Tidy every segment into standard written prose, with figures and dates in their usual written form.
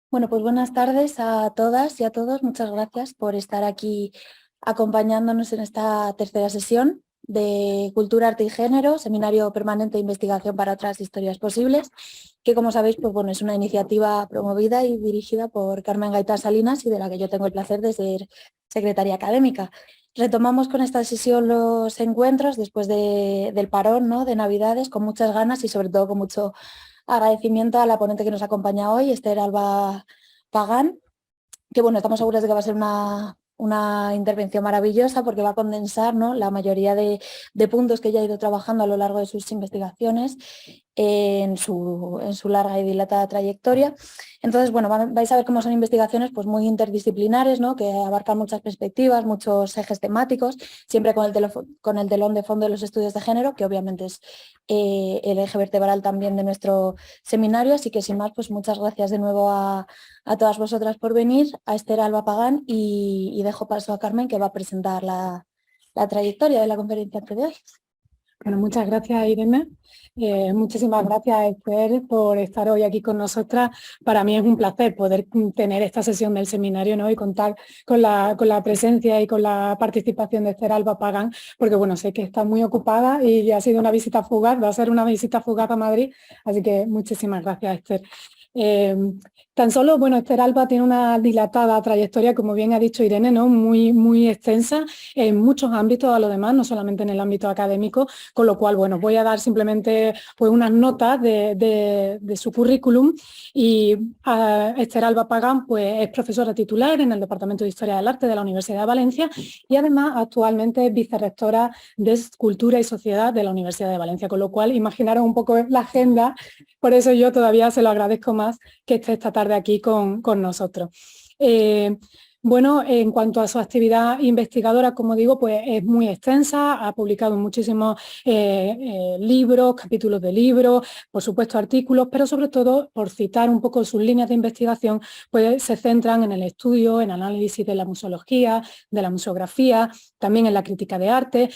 Bueno, pues buenas tardes a todas y a todos. Muchas gracias por estar aquí acompañándonos en esta tercera sesión de Cultura, Arte y Género, Seminario Permanente de Investigación para otras historias posibles, que como sabéis, pues bueno, es una iniciativa promovida y dirigida por Carmen Gaitán Salinas y de la que yo tengo el placer de ser secretaria académica. Retomamos con esta sesión los encuentros después del parón, ¿no?, de Navidades, con muchas ganas y sobre todo con mucho agradecimiento a la ponente que nos acompaña hoy, Esther Alba Pagán, que bueno, estamos seguras de que va a ser una intervención maravillosa porque va a condensar, ¿no?, la mayoría de puntos que ella ha ido trabajando a lo largo de sus investigaciones en su larga y dilatada trayectoria. Entonces, bueno, vais a ver cómo son investigaciones pues, muy interdisciplinares, ¿no?, que abarcan muchas perspectivas, muchos ejes temáticos, siempre con el telón de fondo de los estudios de género, que obviamente es el eje vertebral también de nuestro seminario. Así que sin más, pues muchas gracias de nuevo a todas vosotras por venir, a Esther Alba Pagán y dejo paso a Carmen, que va a presentar la trayectoria de la conferencia de hoy. Bueno, muchas gracias, Irene. Muchísimas gracias, Esther, por estar hoy aquí con nosotras. Para mí es un placer poder tener esta sesión del seminario, ¿no?, y contar con la presencia y con la participación de Esther Alba Pagán, porque bueno, sé que está muy ocupada y ha sido una visita fugaz, va a ser una visita fugaz a Madrid, así que muchísimas gracias, Esther. Tan solo, bueno, Esther Alba tiene una dilatada trayectoria, como bien ha dicho Irene, ¿no?, muy extensa en muchos ámbitos a lo demás, no solamente en el ámbito académico, con lo cual, bueno, voy a dar simplemente pues, unas notas de su currículum. Y Esther Alba Pagán pues, es profesora titular en el Departamento de Historia del Arte de la Universidad de Valencia y además actualmente es vicerrectora de Cultura y Sociedad de la Universidad de Valencia, con lo cual imaginaros un poco la agenda. Por eso yo todavía se lo agradezco más que esté esta tarde aquí con nosotros. Bueno, en cuanto a su actividad investigadora, como digo, pues es muy extensa, ha publicado muchísimos libros, capítulos de libros, por supuesto artículos, pero sobre todo, por citar un poco sus líneas de investigación, pues se centran en el estudio, en análisis de la museología, de la museografía, también en la crítica de arte,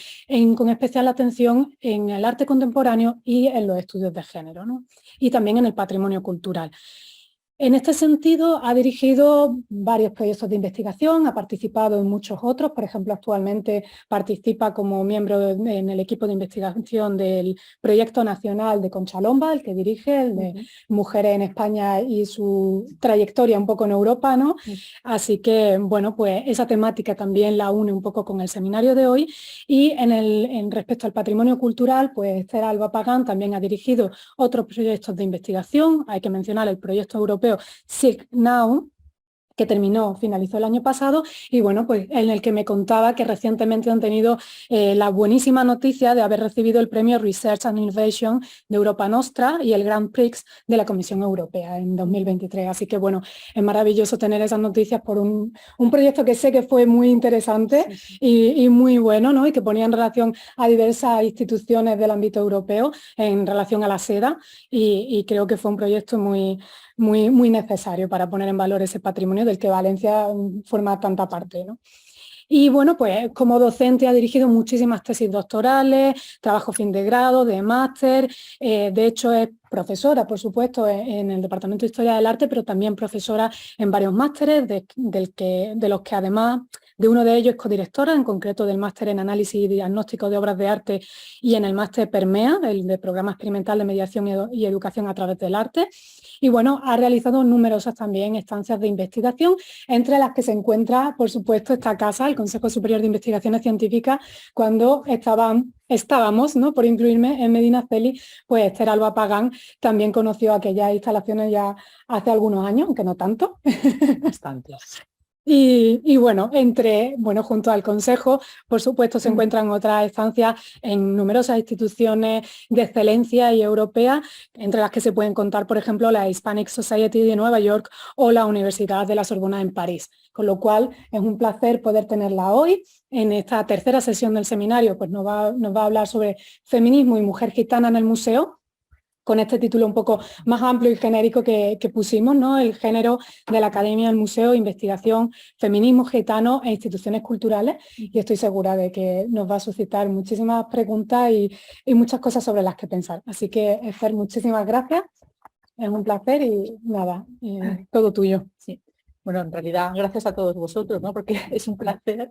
con especial atención en el arte contemporáneo y en los estudios de género, ¿no?, y también en el patrimonio cultural. En este sentido, ha dirigido varios proyectos de investigación, ha participado en muchos otros. Por ejemplo, actualmente participa como miembro en el equipo de investigación del Proyecto Nacional de Conchalomba, el que dirige, el de Mujeres en España y su trayectoria un poco en Europa, ¿no? Así que, bueno, pues esa temática también la une un poco con el seminario de hoy. Y respecto al patrimonio cultural, pues Esther Alba Pagán también ha dirigido otros proyectos de investigación. Hay que mencionar el proyecto europeo Silk Now, que finalizó el año pasado, y bueno, pues en el que me contaba que recientemente han tenido la buenísima noticia de haber recibido el premio Research and Innovation de Europa Nostra y el Grand Prix de la Comisión Europea en 2023. Así que bueno, es maravilloso tener esas noticias por un proyecto que sé que fue muy interesante y muy bueno, ¿no?, y que ponía en relación a diversas instituciones del ámbito europeo en relación a la seda, y creo que fue un proyecto muy necesario para poner en valor ese patrimonio del que Valencia forma tanta parte, ¿no? Y bueno, pues como docente ha dirigido muchísimas tesis doctorales, trabajos fin de grado, de máster, de hecho es profesora, por supuesto, en el Departamento de Historia del Arte, pero también profesora en varios másteres, de los que además de uno de ellos es codirectora, en concreto del máster en Análisis y Diagnóstico de Obras de Arte y en el máster PERMEA, el de Programa Experimental de Mediación y Educación a través del Arte. Y bueno, ha realizado numerosas también estancias de investigación, entre las que se encuentra, por supuesto, esta casa, el Consejo Superior de Investigaciones Científicas, cuando estábamos, ¿no?, por incluirme, en Medinaceli, pues Esther Alba Pagán también conoció aquellas instalaciones ya hace algunos años, aunque no tanto. Bastantes. Y bueno, junto al Consejo, por supuesto, se encuentran otras estancias en numerosas instituciones de excelencia y europeas, entre las que se pueden contar, por ejemplo, la Hispanic Society de Nueva York o la Universidad de la Sorbona en París. Con lo cual, es un placer poder tenerla hoy. En esta tercera sesión del seminario, pues nos va a hablar sobre feminismo y mujer gitana en el museo, con este título un poco más amplio y genérico que pusimos, ¿no?, el género de la academia, el museo, investigación, feminismo gitano e instituciones culturales, y estoy segura de que nos va a suscitar muchísimas preguntas y muchas cosas sobre las que pensar. Así que, Esther, muchísimas gracias. Es un placer y nada, todo tuyo. Sí. Bueno, en realidad, gracias a todos vosotros, ¿no? Porque es un placer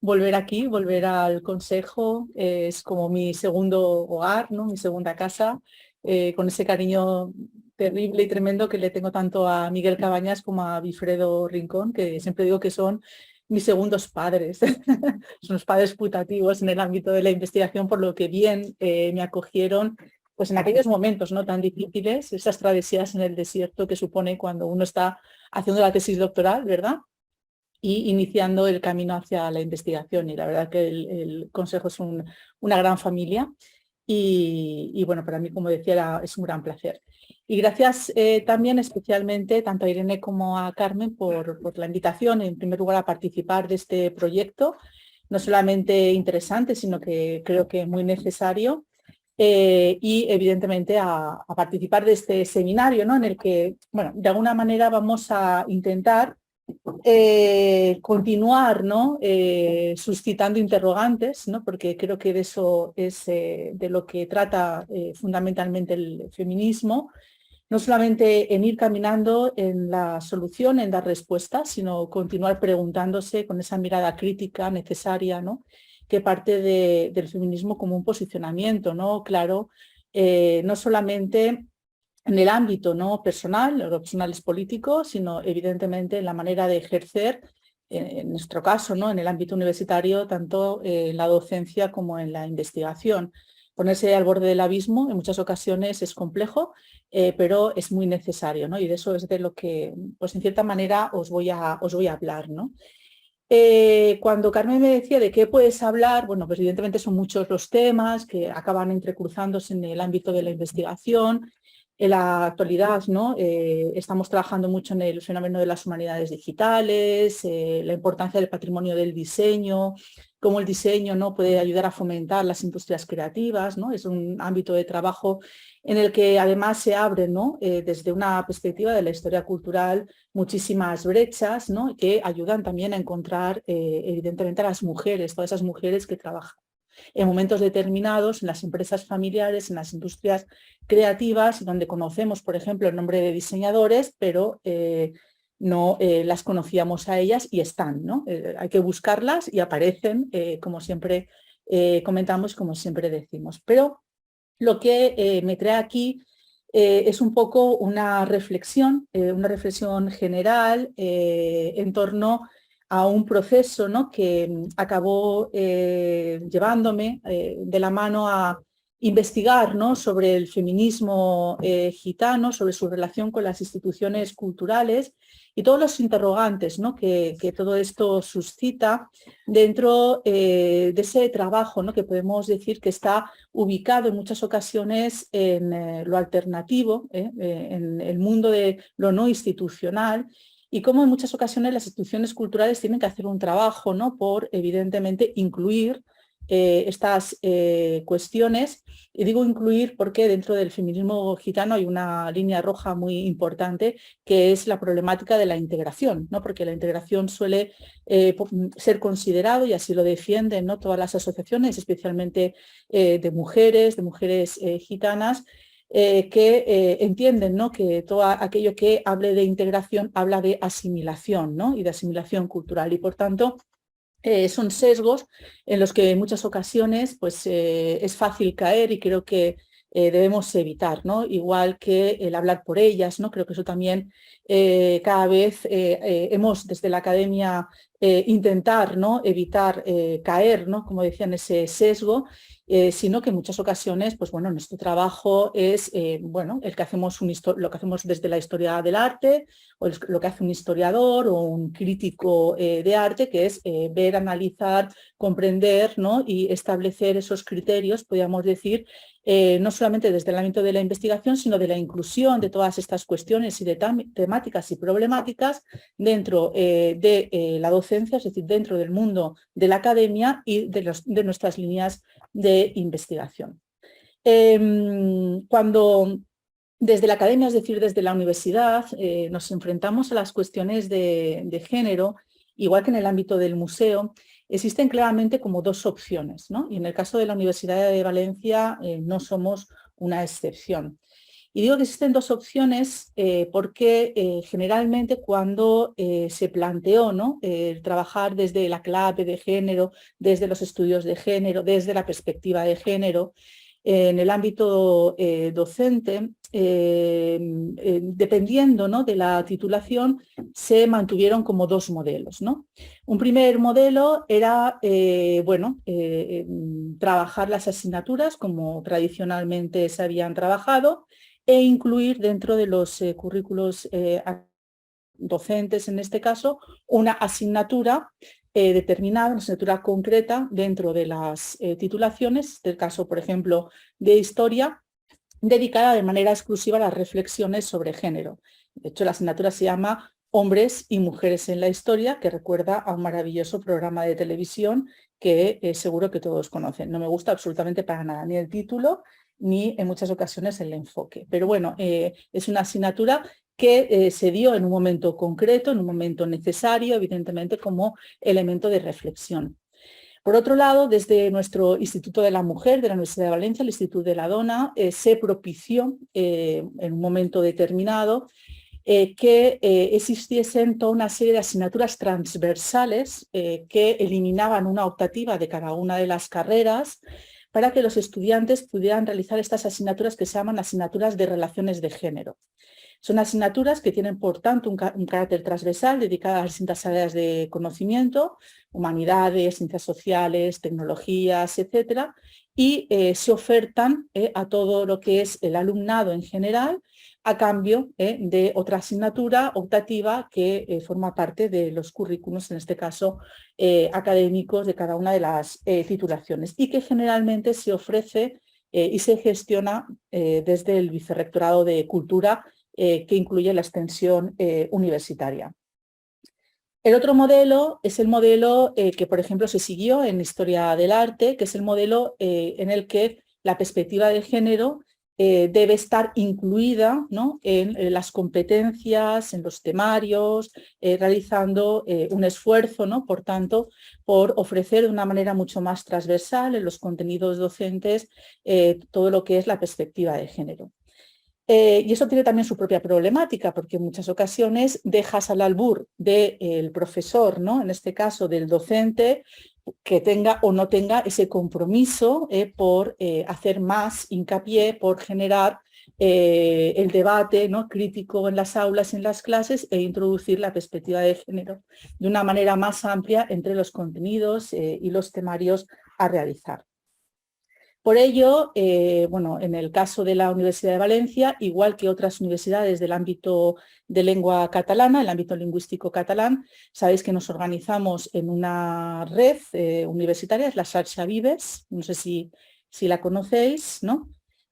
volver aquí, volver al consejo. Es como mi segundo hogar, ¿no? Mi segunda casa, con ese cariño terrible y tremendo que le tengo tanto a Miguel Cabañas como a Wilfredo Rincón, que siempre digo que son mis segundos padres. Son los padres putativos en el ámbito de la investigación, por lo que bien me acogieron pues en aquellos momentos no tan difíciles, esas travesías en el desierto que supone cuando uno está haciendo la tesis doctoral, ¿verdad? Y iniciando el camino hacia la investigación. Y la verdad que el Consejo es una gran familia y bueno, para mí, como decía, es un gran placer. Y gracias también especialmente tanto a Irene como a Carmen por la invitación, en primer lugar, a participar de este proyecto, no solamente interesante, sino que creo que muy necesario. Y evidentemente a participar de este seminario, ¿no? En el que, bueno, de alguna manera vamos a intentar continuar, ¿no? Suscitando interrogantes, ¿no? Porque creo que de eso es de lo que trata fundamentalmente el feminismo, no solamente en ir caminando en la solución, en dar respuestas, sino continuar preguntándose con esa mirada crítica necesaria, ¿no? Que parte del feminismo como un posicionamiento, ¿no? Claro, no solamente en el ámbito no personal, los personales políticos, sino evidentemente en la manera de ejercer, en nuestro caso, ¿no? En el ámbito universitario, tanto en la docencia como en la investigación. Ponerse al borde del abismo en muchas ocasiones es complejo, pero es muy necesario, ¿no? Y de eso es de lo que, pues en cierta manera, os voy a hablar, ¿no? Cuando Carmen me decía de qué puedes hablar, bueno, pues evidentemente son muchos los temas que acaban entrecruzándose en el ámbito de la investigación. En la actualidad, ¿no? Estamos trabajando mucho en el fenómeno de las humanidades digitales, la importancia del patrimonio del diseño, cómo el diseño, ¿no? Puede ayudar a fomentar las industrias creativas, ¿no? Es un ámbito de trabajo en el que además se abren, ¿no? Desde una perspectiva de la historia cultural, muchísimas brechas, ¿no? Que ayudan también a encontrar evidentemente a las mujeres, todas esas mujeres que trabajan en momentos determinados en las empresas familiares, en las industrias creativas, donde conocemos, por ejemplo, el nombre de diseñadores, pero no las conocíamos a ellas y están, ¿no? Hay que buscarlas y aparecen, como siempre comentamos, como siempre decimos. Pero lo que me trae aquí es un poco una reflexión general en torno a un proceso, ¿no? Que acabó llevándome de la mano a investigar, ¿no? Sobre el feminismo gitano, sobre su relación con las instituciones culturales y todos los interrogantes, ¿no? que todo esto suscita dentro de ese trabajo, ¿no? Que podemos decir que está ubicado en muchas ocasiones en lo alternativo, en el mundo de lo no institucional, y cómo en muchas ocasiones las instituciones culturales tienen que hacer un trabajo, ¿no? Por, evidentemente, incluir estas cuestiones. Y digo incluir porque dentro del feminismo gitano hay una línea roja muy importante, que es la problemática de la integración, ¿no? Porque la integración suele ser considerado, y así lo defienden, ¿no? Todas las asociaciones, especialmente de mujeres gitanas, que entienden, ¿no? Que todo aquello que hable de integración habla de asimilación, ¿no? Y de asimilación cultural, y por tanto son sesgos en los que en muchas ocasiones pues, es fácil caer, y creo que debemos evitar, ¿no? Igual que el hablar por ellas, ¿no? Creo que eso también cada vez hemos desde la academia intentar, ¿no? Evitar caer, ¿no? Como decía, en ese sesgo, sino que en muchas ocasiones, pues bueno, nuestro trabajo es bueno, lo que hacemos desde la historia del arte, o lo que hace un historiador o un crítico de arte, que es ver, analizar, comprender, ¿no? Y establecer esos criterios, podríamos decir, no solamente desde el ámbito de la investigación, sino de la inclusión de todas estas cuestiones y de temáticas y problemáticas dentro de la docencia, es decir, dentro del mundo de la academia y de nuestras líneas de investigación. Cuando desde la academia, es decir, desde la universidad, nos enfrentamos a las cuestiones de género, igual que en el ámbito del museo, existen claramente como dos opciones, ¿no? Y en el caso de la Universidad de Valencia no somos una excepción. Y digo que existen dos opciones porque generalmente cuando se planteó, ¿no?, trabajar desde la clave de género, desde los estudios de género, desde la perspectiva de género, en el ámbito docente, dependiendo, ¿no?, de la titulación, se mantuvieron como dos modelos, ¿no? Un primer modelo era trabajar las asignaturas como tradicionalmente se habían trabajado e incluir dentro de los currículos docentes, en este caso, una asignatura determinada, una asignatura concreta dentro de las titulaciones, del caso, por ejemplo, de historia, dedicada de manera exclusiva a las reflexiones sobre género. De hecho, la asignatura se llama Hombres y Mujeres en la Historia, que recuerda a un maravilloso programa de televisión que seguro que todos conocen. No me gusta absolutamente para nada, ni el título, ni en muchas ocasiones el enfoque. Pero bueno, es una asignatura que se dio en un momento concreto, en un momento necesario, evidentemente como elemento de reflexión. Por otro lado, desde nuestro Instituto de la Mujer de la Universidad de Valencia, el Instituto de la Dona, se propició en un momento determinado que existiesen toda una serie de asignaturas transversales que eliminaban una optativa de cada una de las carreras para que los estudiantes pudieran realizar estas asignaturas que se llaman asignaturas de relaciones de género. Son asignaturas que tienen, por tanto, un carácter transversal dedicado a las distintas áreas de conocimiento, humanidades, ciencias sociales, tecnologías, etcétera, y se ofertan a todo lo que es el alumnado en general a cambio de otra asignatura optativa que forma parte de los currículos, en este caso académicos, de cada una de las titulaciones, y que generalmente se ofrece y se gestiona desde el Vicerrectorado de Cultura, que incluye la extensión universitaria. El otro modelo es el modelo que, por ejemplo, se siguió en Historia del Arte, que es el modelo en el que la perspectiva de género debe estar incluida, ¿no?, en las competencias, en los temarios, realizando un esfuerzo, ¿no?, por tanto, por ofrecer de una manera mucho más transversal en los contenidos docentes todo lo que es la perspectiva de género. Y eso tiene también su propia problemática, porque en muchas ocasiones dejas al albur del profesor, ¿no?, en este caso del docente, que tenga o no tenga ese compromiso por hacer más hincapié, por generar el debate, ¿no?, crítico en las aulas, en las clases, e introducir la perspectiva de género de una manera más amplia entre los contenidos y los temarios a realizar. Por ello, en el caso de la Universidad de Valencia, igual que otras universidades del ámbito de lengua catalana, el ámbito lingüístico catalán, sabéis que nos organizamos en una red universitaria, es la Xarxa Vives, no sé si la conocéis, ¿no?,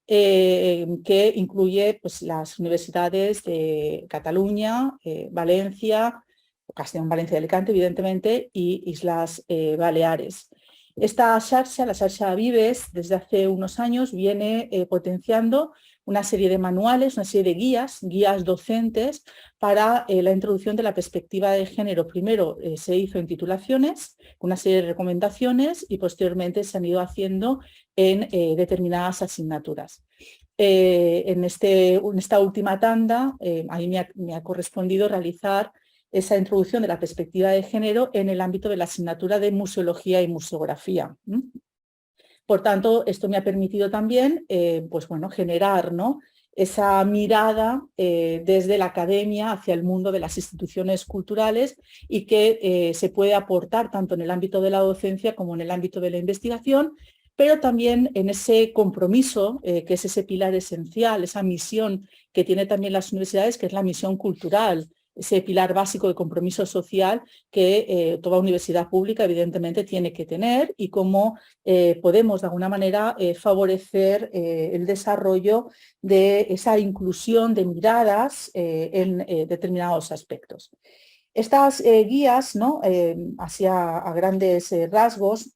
que incluye, pues, las universidades de Cataluña, Valencia, Castellón, Valencia y Alicante, evidentemente, y Islas Baleares. Esta xarxa, la Xarxa Vives, desde hace unos años viene potenciando una serie de manuales, una serie de guías docentes para la introducción de la perspectiva de género. Primero se hizo en titulaciones, con una serie de recomendaciones, y posteriormente se han ido haciendo en determinadas asignaturas. En esta última tanda, a mí me ha correspondido realizar esa introducción de la perspectiva de género en el ámbito de la asignatura de museología y museografía. Por tanto, esto me ha permitido también generar, ¿no?, esa mirada desde la academia hacia el mundo de las instituciones culturales, y que se puede aportar tanto en el ámbito de la docencia como en el ámbito de la investigación, pero también en ese compromiso, que es ese pilar esencial, esa misión que tienen también las universidades, que es la misión cultural, ese pilar básico de compromiso social que toda universidad pública evidentemente tiene que tener, y cómo podemos de alguna manera favorecer el desarrollo de esa inclusión de miradas en determinados aspectos. Estas guías, ¿no?, hacia a grandes rasgos,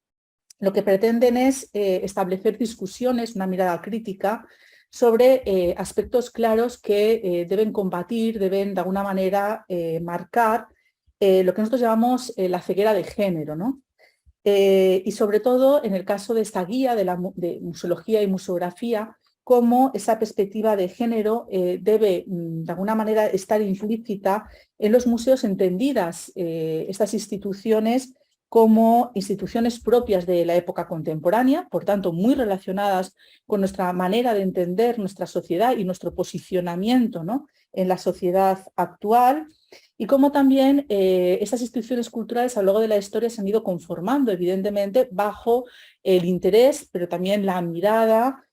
lo que pretenden es establecer discusiones, una mirada crítica sobre aspectos claros que deben combatir, deben de alguna manera marcar lo que nosotros llamamos la ceguera de género, ¿no? Y sobre todo en el caso de esta guía de museología y museografía, cómo esa perspectiva de género debe, de alguna manera, estar implícita en los museos, entendidas estas instituciones como instituciones propias de la época contemporánea, por tanto, muy relacionadas con nuestra manera de entender nuestra sociedad y nuestro posicionamiento, ¿no?, en la sociedad actual, y cómo también estas instituciones culturales a lo largo de la historia se han ido conformando, evidentemente, bajo el interés, pero también la mirada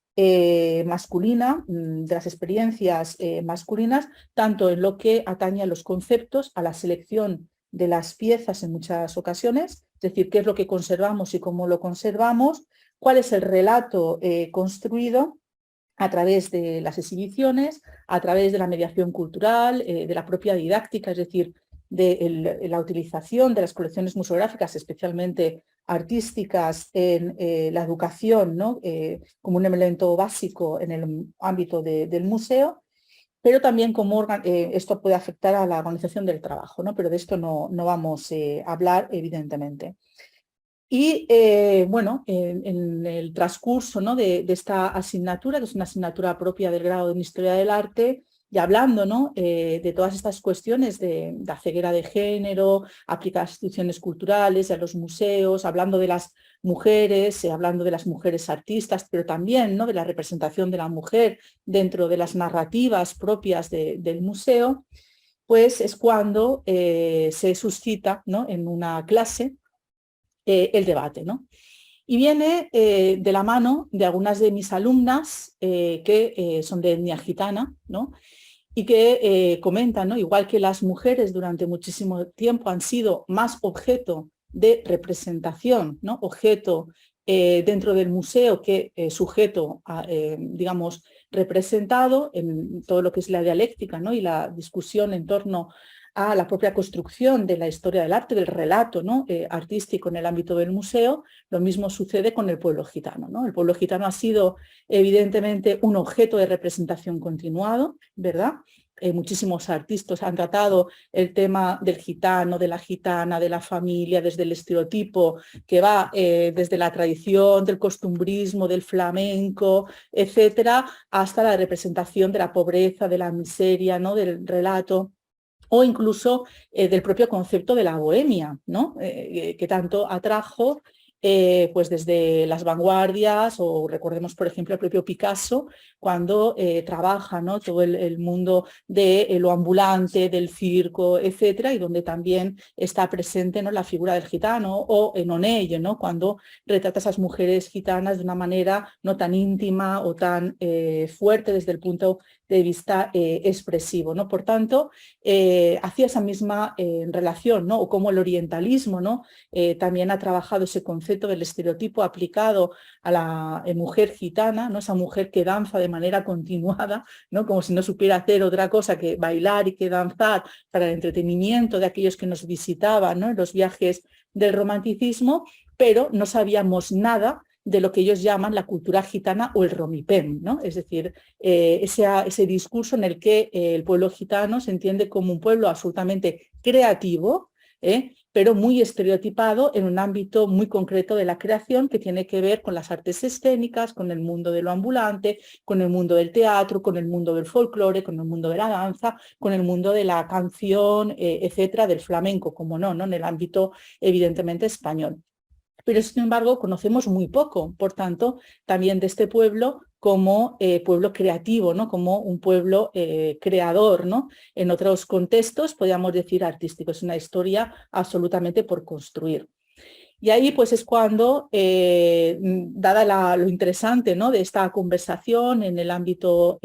masculina, de las experiencias masculinas, tanto en lo que atañe a los conceptos, a la selección de las piezas en muchas ocasiones, es decir, qué es lo que conservamos y cómo lo conservamos, cuál es el relato construido a través de las exhibiciones, a través de la mediación cultural, de la propia didáctica, es decir, de la utilización de las colecciones museográficas, especialmente artísticas, en la educación, ¿no?, como un elemento básico en el ámbito del museo, pero también cómo esto puede afectar a la organización del trabajo, ¿no? Pero de esto no vamos a hablar, evidentemente. Y bueno, en el transcurso, ¿no?, de esta asignatura, que es una asignatura propia del grado en Historia del Arte, y hablando, ¿no?, de todas estas cuestiones de la ceguera de género, aplicar a las instituciones culturales, a los museos, hablando de las mujeres, hablando de las mujeres artistas, pero también, ¿no?, de la representación de la mujer dentro de las narrativas propias del museo, pues es cuando se suscita, ¿no?, en una clase el debate, ¿no? Y viene de la mano de algunas de mis alumnas que son de etnia gitana, ¿no?, y que comentan, ¿no?, igual que las mujeres durante muchísimo tiempo han sido más objeto de representación, ¿no?, objeto dentro del museo que sujeto, digamos, representado en todo lo que es la dialéctica, ¿no?, y la discusión en torno a la propia construcción de la historia del arte, del relato, ¿no?, artístico en el ámbito del museo. Lo mismo sucede con el pueblo gitano, ¿no? El pueblo gitano ha sido evidentemente un objeto de representación continuado, ¿verdad? Muchísimos artistas han tratado el tema del gitano, de la gitana, de la familia, desde el estereotipo que va desde la tradición, del costumbrismo, del flamenco, etcétera, hasta la representación de la pobreza, de la miseria, ¿no?, del relato, o incluso del propio concepto de la bohemia, ¿no?, que tanto atrajo pues desde las vanguardias, o recordemos por ejemplo el propio Picasso cuando trabaja, ¿no?, todo el mundo de lo ambulante, del circo, etcétera, y donde también está presente, ¿no?, la figura del gitano, o en Onello, ¿no?, cuando retrata a esas mujeres gitanas de una manera no tan íntima o tan fuerte desde el punto de vista expresivo, ¿no? Por tanto, hacía esa misma relación, ¿no?, o como el orientalismo, ¿no?, también ha trabajado ese concepto del estereotipo aplicado a la mujer gitana, ¿no?, esa mujer que danza de manera continuada, ¿no?, como si no supiera hacer otra cosa que bailar y que danzar para el entretenimiento de aquellos que nos visitaban, ¿no?, en los viajes del romanticismo, pero no sabíamos nada de lo que ellos llaman la cultura gitana o el romipén, ¿no? Es decir, ese discurso en el que el pueblo gitano se entiende como un pueblo absolutamente creativo, pero muy estereotipado en un ámbito muy concreto de la creación que tiene que ver con las artes escénicas, con el mundo de lo ambulante, con el mundo del teatro, con el mundo del folclore, con el mundo de la danza, con el mundo de la canción, etcétera, del flamenco, como no, en el ámbito evidentemente español. Pero sin embargo conocemos muy poco, por tanto, también de este pueblo como pueblo creativo, ¿no?, como un pueblo creador, ¿no?, en otros contextos podríamos decir artístico. Es una historia absolutamente por construir. Y ahí pues es cuando, dada lo interesante, ¿no?, de esta conversación en el ámbito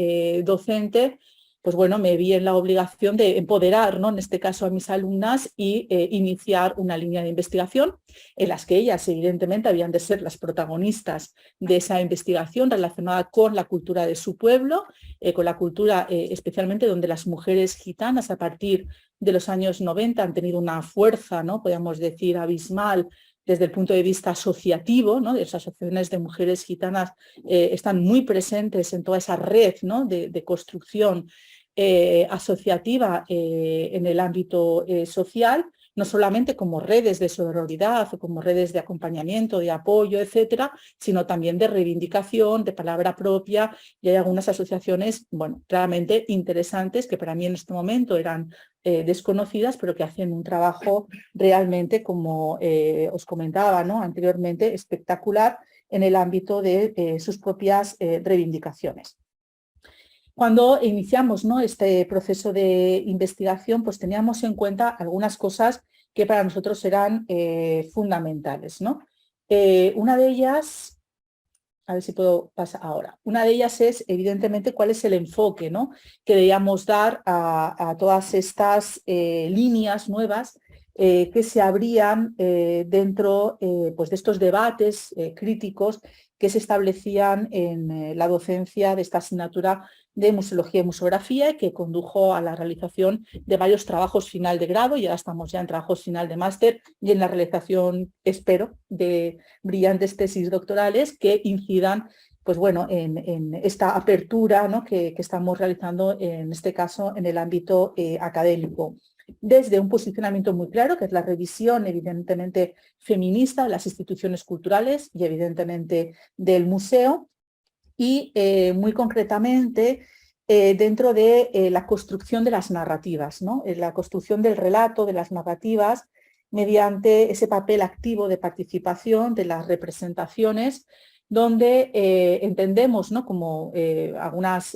docente, pues bueno, me vi en la obligación de empoderar, ¿no?, en este caso a mis alumnas, y iniciar una línea de investigación en las que ellas evidentemente habían de ser las protagonistas de esa investigación relacionada con la cultura de su pueblo, con la cultura especialmente donde las mujeres gitanas a partir de los años 90 han tenido una fuerza, ¿no?, podríamos decir abismal, desde el punto de vista asociativo, ¿no?, de las asociaciones de mujeres gitanas están muy presentes en toda esa red, ¿no?, de construcción asociativa en el ámbito social, no solamente como redes de sororidad o como redes de acompañamiento, de apoyo, etcétera, sino también de reivindicación, de palabra propia, y hay algunas asociaciones, bueno, claramente interesantes que para mí en este momento eran desconocidas, pero que hacen un trabajo realmente, como os comentaba, ¿no?, anteriormente, espectacular en el ámbito de sus propias reivindicaciones. Cuando iniciamos, ¿no?, este proceso de investigación, pues teníamos en cuenta algunas cosas que para nosotros eran fundamentales, ¿no? Una de ellas, a ver si puedo pasar ahora, una de ellas es evidentemente cuál es el enfoque, ¿no?, que debíamos dar a todas estas líneas nuevas que se abrían dentro pues de estos debates críticos que se establecían en la docencia de esta asignatura de Museología y Museografía, y que condujo a la realización de varios trabajos final de grado, y ahora estamos ya en trabajos final de máster y en la realización, espero, de brillantes tesis doctorales que incidan, pues bueno, en esta apertura, ¿no?, que estamos realizando en este caso en el ámbito académico, desde un posicionamiento muy claro, que es la revisión evidentemente feminista de las instituciones culturales y evidentemente del museo, y muy concretamente dentro de la construcción de las narrativas, ¿no?, la construcción del relato, de las narrativas, mediante ese papel activo de participación de las representaciones, donde entendemos, ¿no?, como algunas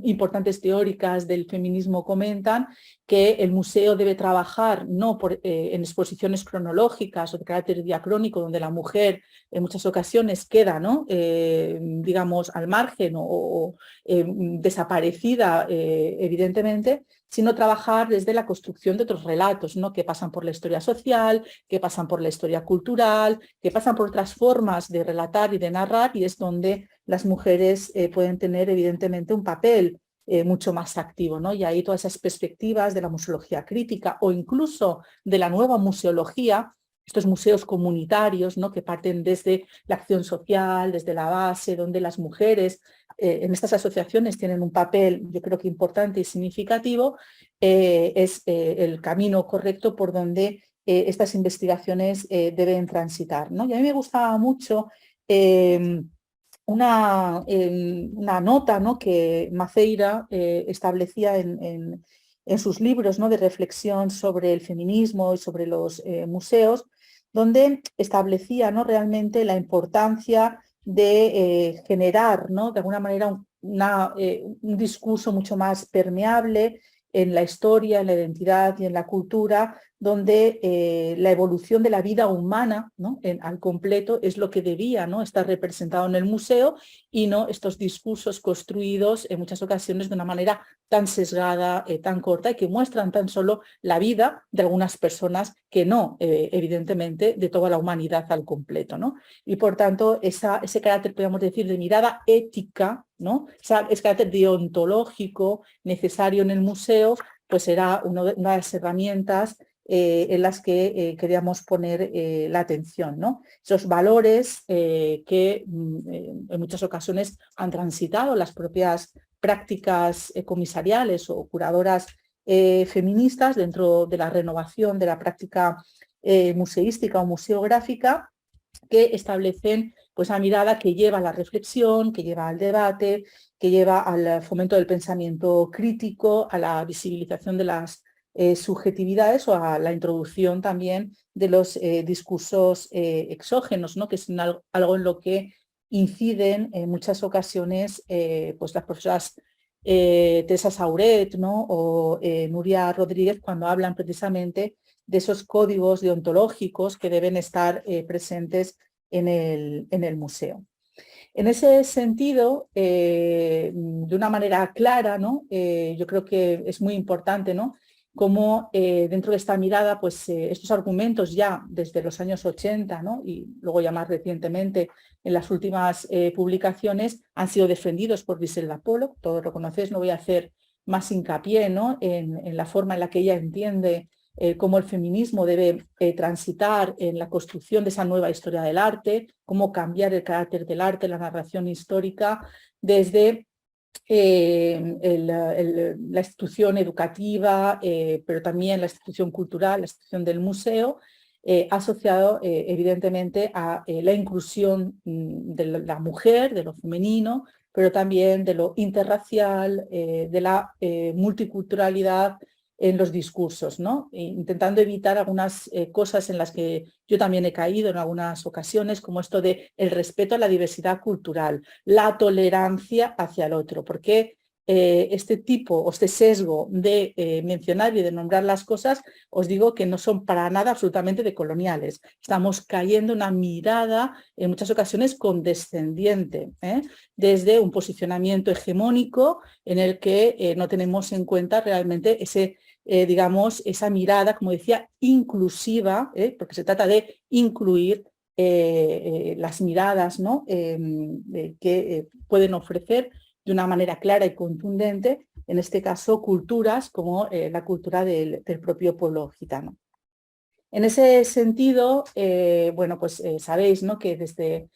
importantes teóricas del feminismo comentan, que el museo debe trabajar no en exposiciones cronológicas o de carácter diacrónico, donde la mujer en muchas ocasiones queda, ¿no?, digamos, al margen o desaparecida, evidentemente, sino trabajar desde la construcción de otros relatos, ¿no?, que pasan por la historia social, que pasan por la historia cultural, que pasan por otras formas de relatar y de narrar, y es donde las mujeres pueden tener evidentemente un papel mucho más activo, ¿no? Y ahí todas esas perspectivas de la museología crítica o incluso de la nueva museología, estos museos comunitarios, ¿no?, que parten desde la acción social, desde la base, donde las mujeres en estas asociaciones tienen un papel, yo creo que importante y significativo, es el camino correcto por donde estas investigaciones deben transitar, ¿no? Y a mí me gustaba mucho una nota, ¿no?, que Maceira establecía en sus libros, ¿no?, de reflexión sobre el feminismo y sobre los museos, donde establecía, ¿no?, realmente la importancia de generar, ¿no?, de alguna manera un discurso mucho más permeable en la historia, en la identidad y en la cultura, donde la evolución de la vida humana, ¿no?, al completo es lo que debía, ¿no?, estar representado en el museo, y no estos discursos construidos en muchas ocasiones de una manera tan sesgada, tan corta, y que muestran tan solo la vida de algunas personas que no, evidentemente, de toda la humanidad al completo, ¿no? Y por tanto, ese carácter, podríamos decir, de mirada ética, ¿no?, ese carácter deontológico necesario en el museo, pues era una de las herramientas en las que queríamos poner la atención, ¿no? Esos valores que en muchas ocasiones han transitado las propias prácticas comisariales o curadoras feministas dentro de la renovación de la práctica museística o museográfica, que establecen pues la mirada que lleva a la reflexión, que lleva al debate, que lleva al fomento del pensamiento crítico, a la visibilización de las subjetividades, o a la introducción también de los discursos exógenos, ¿no?, que es algo en lo que inciden en muchas ocasiones pues las profesoras Teresa Sauret, ¿no?, o Nuria Rodríguez, cuando hablan precisamente de esos códigos deontológicos que deben estar presentes en el museo. En ese sentido, de una manera clara, ¿no?, yo creo que es muy importante, ¿no?, cómo dentro de esta mirada, pues estos argumentos ya desde los años 80, ¿no?, y luego ya más recientemente en las últimas publicaciones, han sido defendidos por Griselda Pollock. Todos lo conocéis, no voy a hacer más hincapié, ¿no?, en la forma en la que ella entiende cómo el feminismo debe transitar en la construcción de esa nueva historia del arte, cómo cambiar el carácter del arte, la narración histórica, desde la institución educativa, pero también la institución cultural, la institución del museo, asociado evidentemente a la inclusión de la mujer, de lo femenino, pero también de lo interracial, de la multiculturalidad en los discursos, ¿no? Intentando evitar algunas cosas en las que yo también he caído en algunas ocasiones, como esto de el respeto a la diversidad cultural, la tolerancia hacia el otro, porque este tipo o este sesgo de mencionar y de nombrar las cosas, os digo que no son para nada absolutamente decoloniales. Estamos cayendo en una mirada en muchas ocasiones condescendiente, desde un posicionamiento hegemónico en el que no tenemos en cuenta realmente ese digamos, esa mirada, como decía, inclusiva, porque se trata de incluir las miradas, ¿no? Que pueden ofrecer de una manera clara y contundente, en este caso, culturas como la cultura del propio pueblo gitano. En ese sentido, bueno, pues sabéis, ¿no?, que desde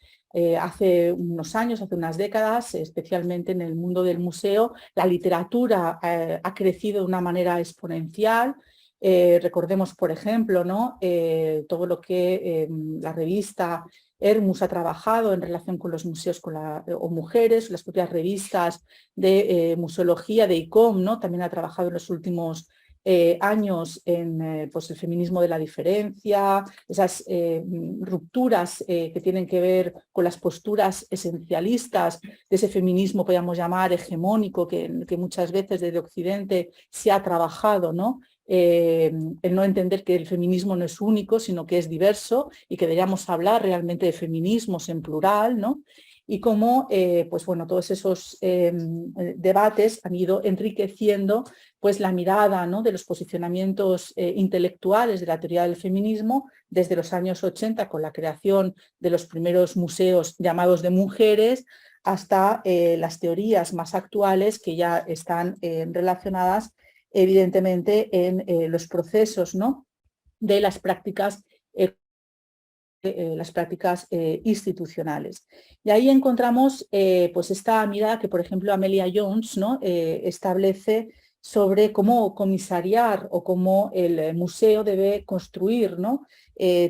hace unos años, hace unas décadas, especialmente en el mundo del museo, la literatura ha crecido de una manera exponencial. Recordemos, por ejemplo, ¿no?, todo lo que la revista Hermus ha trabajado en relación con los museos o mujeres, las propias revistas de museología de ICOM, ¿no?, también ha trabajado en los últimos años en pues el feminismo de la diferencia, esas rupturas que tienen que ver con las posturas esencialistas de ese feminismo, podríamos llamar hegemónico, que muchas veces desde Occidente se ha trabajado, ¿no? El no entender que el feminismo no es único, sino que es diverso y que deberíamos hablar realmente de feminismos en plural, ¿no? Y cómo pues bueno, todos esos debates han ido enriqueciendo pues la mirada, ¿no?, de los posicionamientos intelectuales de la teoría del feminismo desde los años 80 con la creación de los primeros museos llamados de mujeres hasta las teorías más actuales que ya están relacionadas evidentemente en los procesos, ¿no?, de las prácticas institucionales. Y ahí encontramos pues esta mirada que, por ejemplo, Amelia Jones, ¿no?, establece sobre cómo comisariar o cómo el museo debe construir, ¿no?,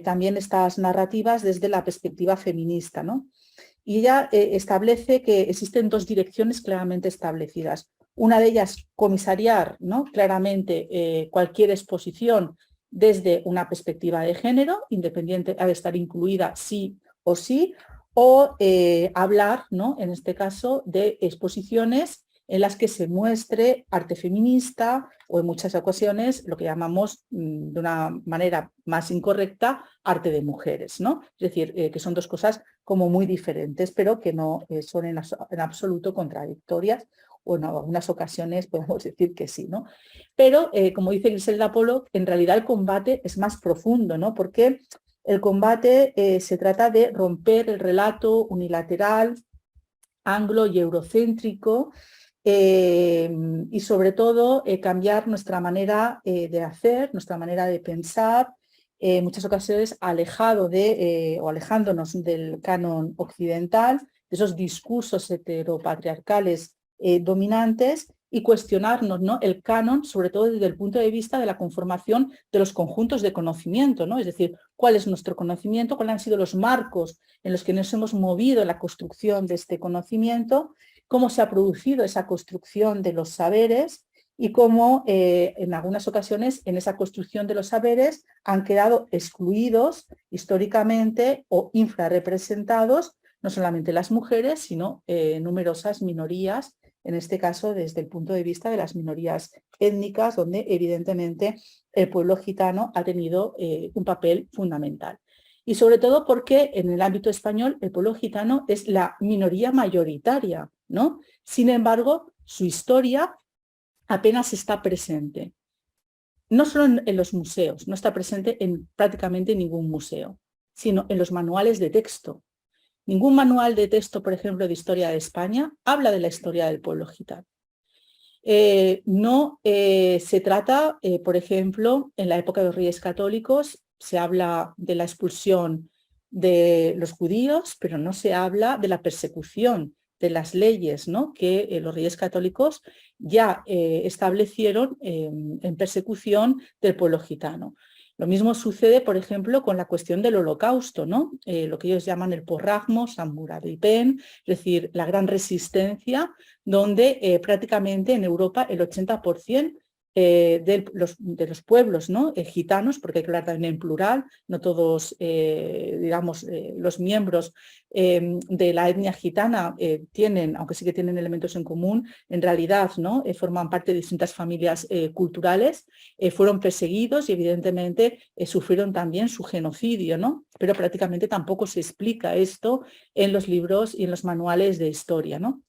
también estas narrativas desde la perspectiva feminista, ¿no? Y ella establece que existen dos direcciones claramente establecidas. Una de ellas, comisariar, ¿no?, claramente cualquier exposición desde una perspectiva de género, independiente, ha de estar incluida sí o sí, o hablar, ¿no?, en este caso, de exposiciones en las que se muestre arte feminista o en muchas ocasiones lo que llamamos de una manera más incorrecta arte de mujeres, ¿no? Es decir, que son dos cosas como muy diferentes, pero que no son en absoluto contradictorias, o en algunas ocasiones podemos decir que sí, ¿no? Pero, como dice Griselda Pollock, en realidad el combate es más profundo, ¿no? Porque el combate se trata de romper el relato unilateral, anglo y eurocéntrico, y sobre todo cambiar nuestra manera de hacer, nuestra manera de pensar, en muchas ocasiones o alejándonos del canon occidental, de esos discursos heteropatriarcales dominantes, y cuestionarnos, ¿no?, el canon, sobre todo desde el punto de vista de la conformación de los conjuntos de conocimiento, ¿no? Es decir, cuál es nuestro conocimiento, cuáles han sido los marcos en los que nos hemos movido en la construcción de este conocimiento, cómo se ha producido esa construcción de los saberes y cómo en algunas ocasiones en esa construcción de los saberes han quedado excluidos históricamente o infrarrepresentados no solamente las mujeres, sino numerosas minorías, en este caso desde el punto de vista de las minorías étnicas, donde evidentemente el pueblo gitano ha tenido un papel fundamental. Y sobre todo porque en el ámbito español el pueblo gitano es la minoría mayoritaria, ¿no? Sin embargo, su historia apenas está presente. No solo en los museos, no está presente en prácticamente ningún museo, sino en los manuales de texto. Ningún manual de texto, por ejemplo, de historia de España, habla de la historia del pueblo gitano. No se trata, por ejemplo, en la época de los Reyes Católicos, se habla de la expulsión de los judíos, pero no se habla de la persecución de las leyes, ¿no?, que los reyes católicos ya establecieron en persecución del pueblo gitano. Lo mismo sucede, por ejemplo, con la cuestión del holocausto, ¿no? Lo que ellos llaman el porragmo, Samuradipen, es decir, la gran resistencia, donde prácticamente en Europa el 80% de los pueblos, ¿no?, gitanos, porque hay que hablar también en plural, no todos, digamos, los miembros de la etnia gitana tienen, aunque sí que tienen elementos en común, en realidad, ¿no?, forman parte de distintas familias culturales, fueron perseguidos y evidentemente sufrieron también su genocidio, ¿no?, pero prácticamente tampoco se explica esto en los libros y en los manuales de historia, ¿no?,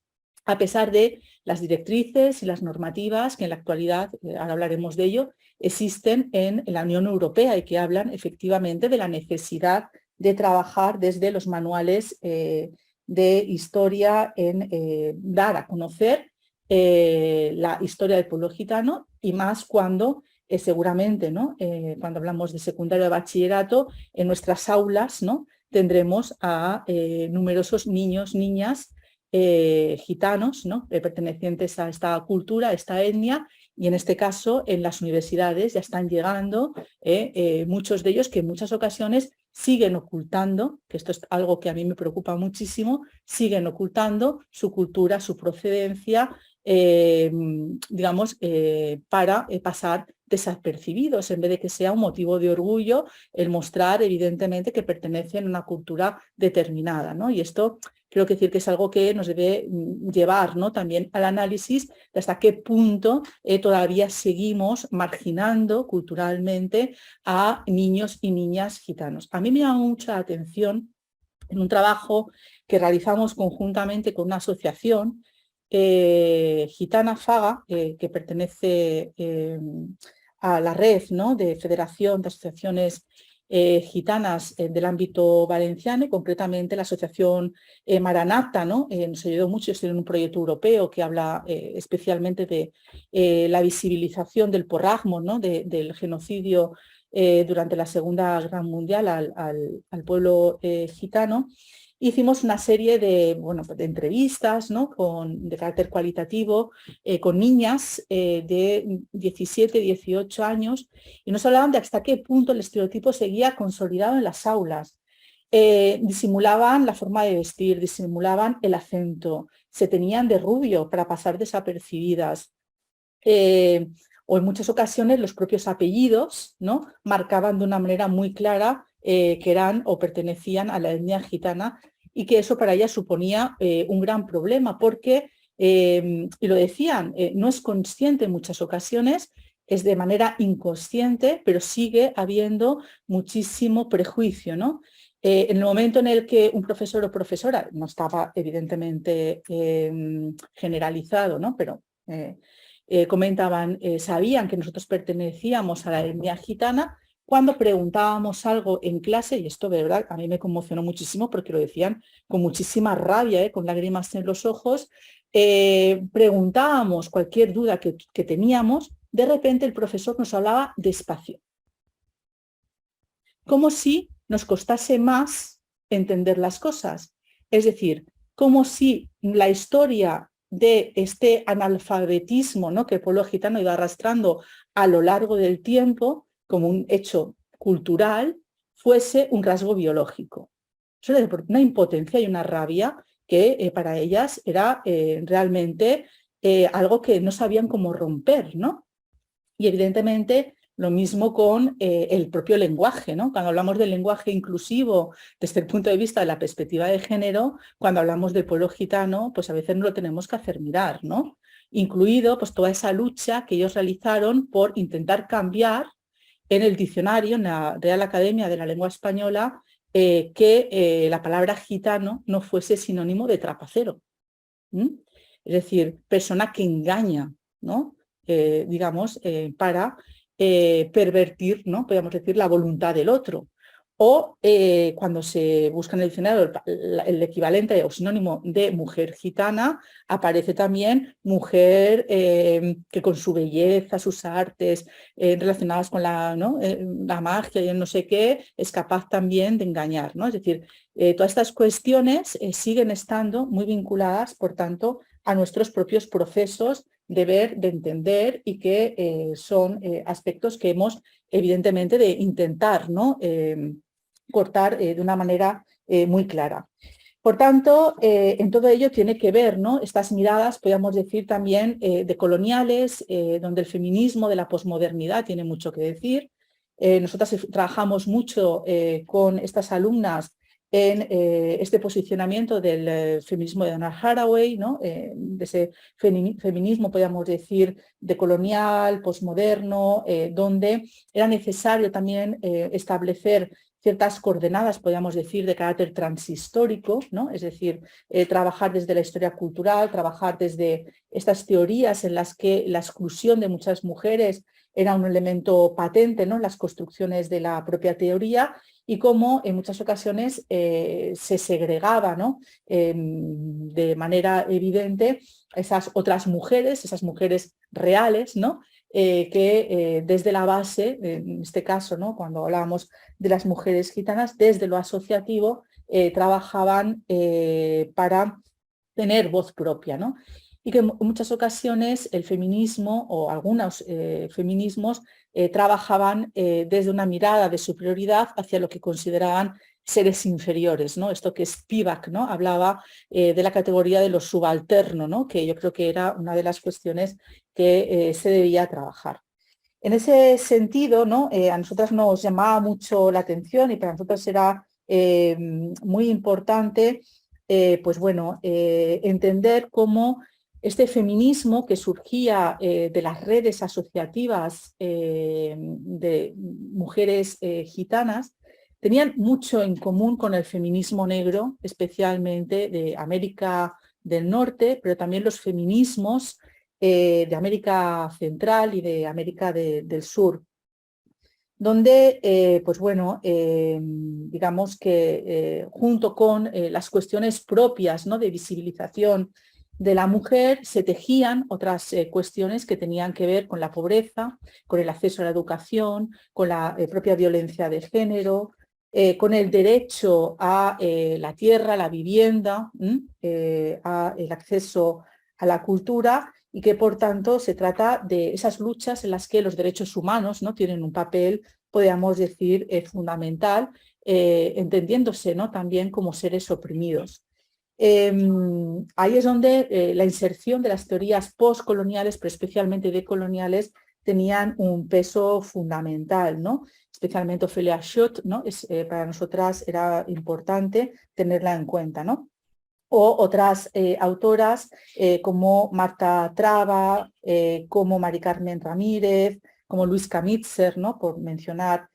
a pesar de las directrices y las normativas que en la actualidad, ahora hablaremos de ello, existen en la Unión Europea y que hablan efectivamente de la necesidad de trabajar desde los manuales de historia en dar a conocer la historia del pueblo gitano, y más cuando seguramente, ¿no?, cuando hablamos de secundario de bachillerato, en nuestras aulas, ¿no?, tendremos a numerosos niños, niñas gitanos, ¿no?, pertenecientes a esta cultura, a esta etnia, y en este caso en las universidades ya están llegando muchos de ellos que en muchas ocasiones siguen ocultando, que esto es algo que a mí me preocupa muchísimo, siguen ocultando su cultura, su procedencia, digamos, para pasar desapercibidos, en vez de que sea un motivo de orgullo el mostrar evidentemente que pertenecen a una cultura determinada, ¿no? Y esto creo que decir que es algo que nos debe llevar, ¿no?, también al análisis de hasta qué punto todavía seguimos marginando culturalmente a niños y niñas gitanos. A mí me llama mucha atención en un trabajo que realizamos conjuntamente con una asociación gitana Faga, que pertenece a la red, ¿no?, de Federación de Asociaciones gitanas del ámbito valenciano, y concretamente la asociación Maranata, ¿no? Nos ayudó mucho, estoy en un proyecto europeo que habla especialmente de la visibilización del porragmo, ¿no?, del genocidio durante la Segunda Guerra Mundial al pueblo gitano. Hicimos una serie de, bueno, de entrevistas, ¿no?, de carácter cualitativo con niñas de 17, 18 años, y nos hablaban de hasta qué punto el estereotipo seguía consolidado en las aulas. Disimulaban la forma de vestir, disimulaban el acento, se tenían de rubio para pasar desapercibidas. O en muchas ocasiones los propios apellidos, ¿no?, marcaban de una manera muy clara que eran o pertenecían a la etnia gitana, y que eso para ellas suponía un gran problema porque, y lo decían, no es consciente en muchas ocasiones, es de manera inconsciente, pero sigue habiendo muchísimo prejuicio, ¿no? En el momento en el que un profesor o profesora, no estaba evidentemente generalizado, ¿no?, pero comentaban, sabían que nosotros pertenecíamos a la etnia gitana, cuando preguntábamos algo en clase, y esto de verdad a mí me conmocionó muchísimo porque lo decían con muchísima rabia, con lágrimas en los ojos, preguntábamos cualquier duda que teníamos, de repente el profesor nos hablaba despacio, como si nos costase más entender las cosas. Es decir, como si la historia de este analfabetismo, ¿no?, que el pueblo gitano iba arrastrando a lo largo del tiempo como un hecho cultural, fuese un rasgo biológico. Eso es una impotencia y una rabia que para ellas era realmente algo que no sabían cómo romper, ¿no? Y evidentemente lo mismo con el propio lenguaje, ¿no? Cuando hablamos del lenguaje inclusivo desde el punto de vista de la perspectiva de género, cuando hablamos del pueblo gitano, pues a veces no lo tenemos que hacer mirar, ¿no? Incluido pues toda esa lucha que ellos realizaron por intentar cambiar en el diccionario, en la Real Academia de la Lengua Española, que la palabra gitano no fuese sinónimo de trapacero. Es decir, persona que engaña, ¿no? Digamos, para pervertir, ¿no?, podríamos decir, la voluntad del otro. O cuando se busca en el diccionario el equivalente o sinónimo de mujer gitana, aparece también mujer que con su belleza, sus artes relacionadas con la magia y el no sé qué, es capaz también de engañar, ¿no? Es decir, todas estas cuestiones siguen estando muy vinculadas, por tanto, a nuestros propios procesos de ver, de entender, y que son aspectos que hemos evidentemente de intentar, ¿no? Cortar de una manera muy clara. Por tanto, en todo ello tiene que ver, ¿no? Estas miradas, podríamos decir también, de coloniales, donde el feminismo de la posmodernidad tiene mucho que decir. Nosotras trabajamos mucho con estas alumnas en este posicionamiento del feminismo de Donna Haraway, ¿no? De ese feminismo, podríamos decir, de colonial, posmoderno, donde era necesario también establecer ciertas coordenadas, podríamos decir, de carácter transhistórico, ¿no? Es decir, trabajar desde la historia cultural, trabajar desde estas teorías en las que la exclusión de muchas mujeres era un elemento patente, ¿no? En las construcciones de la propia teoría, y cómo en muchas ocasiones se segregaba, ¿no? De manera evidente esas otras mujeres, esas mujeres reales, ¿no? Que desde la base, en este caso, ¿no? Cuando hablábamos de las mujeres gitanas, desde lo asociativo trabajaban para tener voz propia, ¿no? Y que en muchas ocasiones el feminismo o algunos feminismos trabajaban desde una mirada de superioridad hacia lo que consideraban seres inferiores, ¿no? Esto que Spivak, ¿no? Hablaba de la categoría de lo subalterno, ¿no? Que yo creo que era una de las cuestiones que se debía trabajar. En ese sentido, ¿no? A nosotras nos llamaba mucho la atención, y para nosotros era muy importante pues bueno, entender cómo este feminismo que surgía de las redes asociativas de mujeres gitanas tenían mucho en común con el feminismo negro, especialmente de América del Norte, pero también los feminismos de América Central y de América del Sur, donde, pues bueno, digamos que junto con las cuestiones propias, ¿no? De visibilización de la mujer, se tejían otras cuestiones que tenían que ver con la pobreza, con el acceso a la educación, con la propia violencia de género, con el derecho a la tierra, la vivienda, a el acceso a la cultura, y que por tanto se trata de esas luchas en las que los derechos humanos, ¿no? Tienen un papel, podríamos decir, fundamental, entendiéndose, ¿no? También como seres oprimidos. Ahí es donde la inserción de las teorías postcoloniales, pero especialmente decoloniales, tenían un peso fundamental, ¿no? Especialmente Ophelia Schutt, ¿no? Para nosotras era importante tenerla en cuenta, ¿no? O otras autoras como Marta Traba, como Mari Carmen Ramírez, como Luis Kamitzer, ¿no? Por mencionar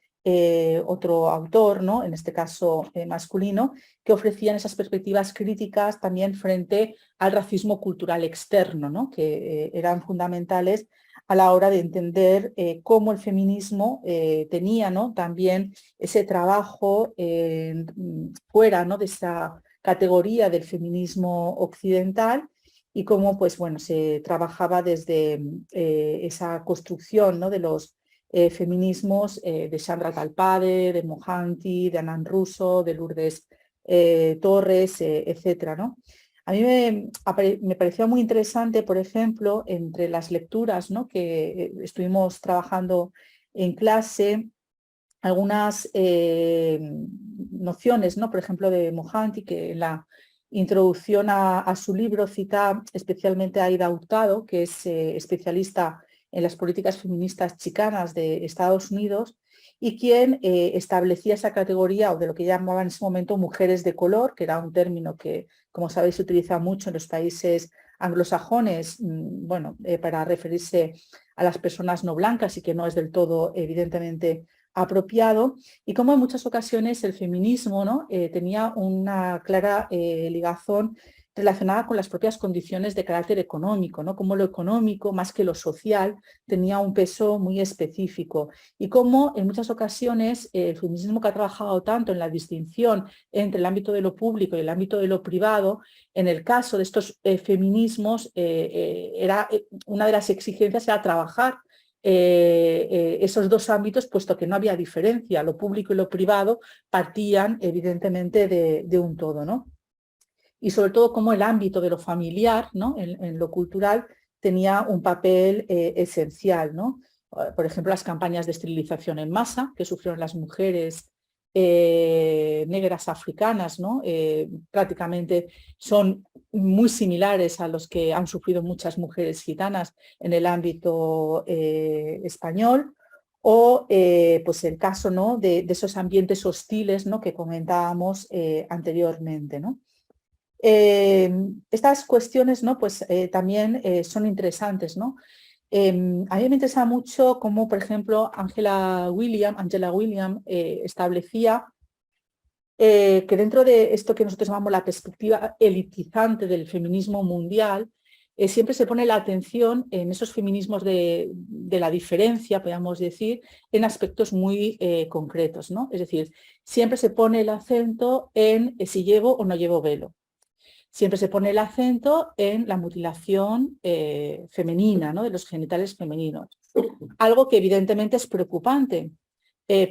otro autor, ¿no? En este caso masculino, que ofrecían esas perspectivas críticas también frente al racismo cultural externo, ¿no? Que eran fundamentales a la hora de entender cómo el feminismo tenía, ¿no? También ese trabajo fuera, ¿no? De esa categoría del feminismo occidental, y cómo pues, bueno, se trabajaba desde esa construcción, ¿no? De los feminismos de Sandra Talpade, de Mohanty, de Anand Russo, de Lourdes Torres, etcétera, ¿no? A mí me pareció muy interesante, por ejemplo, entre las lecturas, ¿no? Que estuvimos trabajando en clase, algunas nociones, ¿no? Por ejemplo, de Mohanty, que en la introducción a su libro cita especialmente a Aida Hurtado, que es especialista en las políticas feministas chicanas de Estados Unidos, y quien establecía esa categoría, o de lo que llamaban en ese momento mujeres de color, que era un término que, como sabéis, se utiliza mucho en los países anglosajones, bueno, para referirse a las personas no blancas, y que no es del todo, evidentemente, apropiado, y como en muchas ocasiones el feminismo, ¿no? Tenía una clara ligazón relacionada con las propias condiciones de carácter económico, ¿no? Cómo lo económico, más que lo social, tenía un peso muy específico y cómo en muchas ocasiones el feminismo, que ha trabajado tanto en la distinción entre el ámbito de lo público y el ámbito de lo privado, en el caso de estos feminismos, una de las exigencias era trabajar esos dos ámbitos, puesto que no había diferencia, lo público y lo privado partían evidentemente de un todo, ¿no? Y sobre todo cómo el ámbito de lo familiar, ¿no? en lo cultural, tenía un papel esencial, ¿no? Por ejemplo, las campañas de esterilización en masa que sufrieron las mujeres negras africanas, ¿no? Prácticamente son muy similares a los que han sufrido muchas mujeres gitanas en el ámbito español, o pues el caso, ¿no? de esos ambientes hostiles, ¿no? que comentábamos anteriormente, ¿no? Estas cuestiones, ¿no? pues, también son interesantes, ¿no? A mí me interesa mucho cómo, por ejemplo, Angela William establecía que dentro de esto que nosotros llamamos la perspectiva elitizante del feminismo mundial, siempre se pone la atención en esos feminismos de la diferencia, podríamos decir, en aspectos muy concretos, ¿no? Es decir, siempre se pone el acento en si llevo o no llevo velo. Siempre se pone el acento en la mutilación femenina, ¿no? de los genitales femeninos. Algo que evidentemente es preocupante,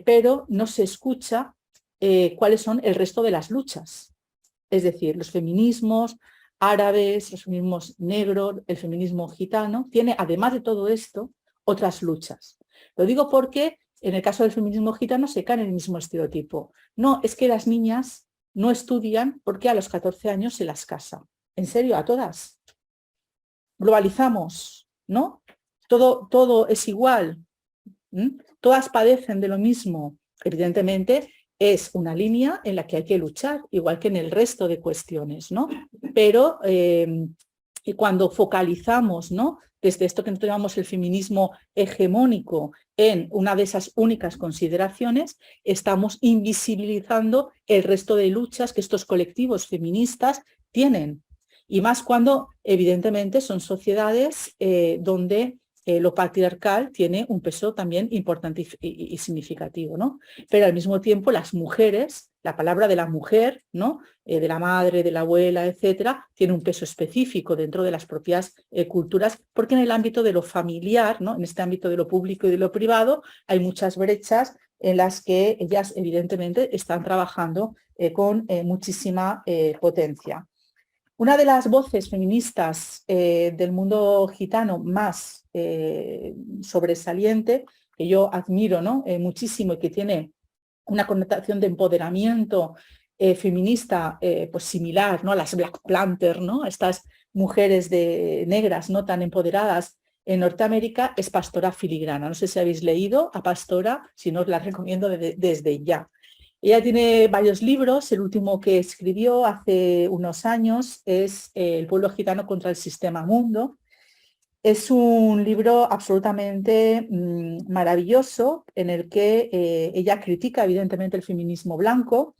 pero no se escucha cuáles son el resto de las luchas. Es decir, los feminismos árabes, los feminismos negros, el feminismo gitano, tiene, además de todo esto, otras luchas. Lo digo porque en el caso del feminismo gitano se cae en el mismo estereotipo. No, es que las niñas no estudian porque a los 14 años se las casa. ¿En serio? ¿A todas? Globalizamos, ¿no? Todo es igual. Todas padecen de lo mismo. Evidentemente es una línea en la que hay que luchar, igual que en el resto de cuestiones, ¿no? Pero cuando focalizamos, ¿no? desde esto que nosotros llamamos el feminismo hegemónico en una de esas únicas consideraciones, estamos invisibilizando el resto de luchas que estos colectivos feministas tienen. Y más cuando, evidentemente, son sociedades donde lo patriarcal tiene un peso también importante y significativo, ¿no? Pero al mismo tiempo las mujeres, la palabra de la mujer, ¿no? De la madre, de la abuela, etcétera, tiene un peso específico dentro de las propias culturas, porque en el ámbito de lo familiar, ¿no? En este ámbito de lo público y de lo privado, hay muchas brechas en las que ellas evidentemente están trabajando con muchísima potencia. Una de las voces feministas del mundo gitano más sobresaliente, que yo admiro, ¿no? Muchísimo, y que tiene una connotación de empoderamiento feminista pues similar, ¿no? a las Black Panther, ¿no? a estas mujeres negras no tan empoderadas en Norteamérica, es Pastora Filigrana. No sé si habéis leído a Pastora, si no os la recomiendo desde ya. Ella tiene varios libros, el último que escribió hace unos años es El pueblo gitano contra el sistema mundo. Es un libro absolutamente maravilloso en el que ella critica evidentemente el feminismo blanco,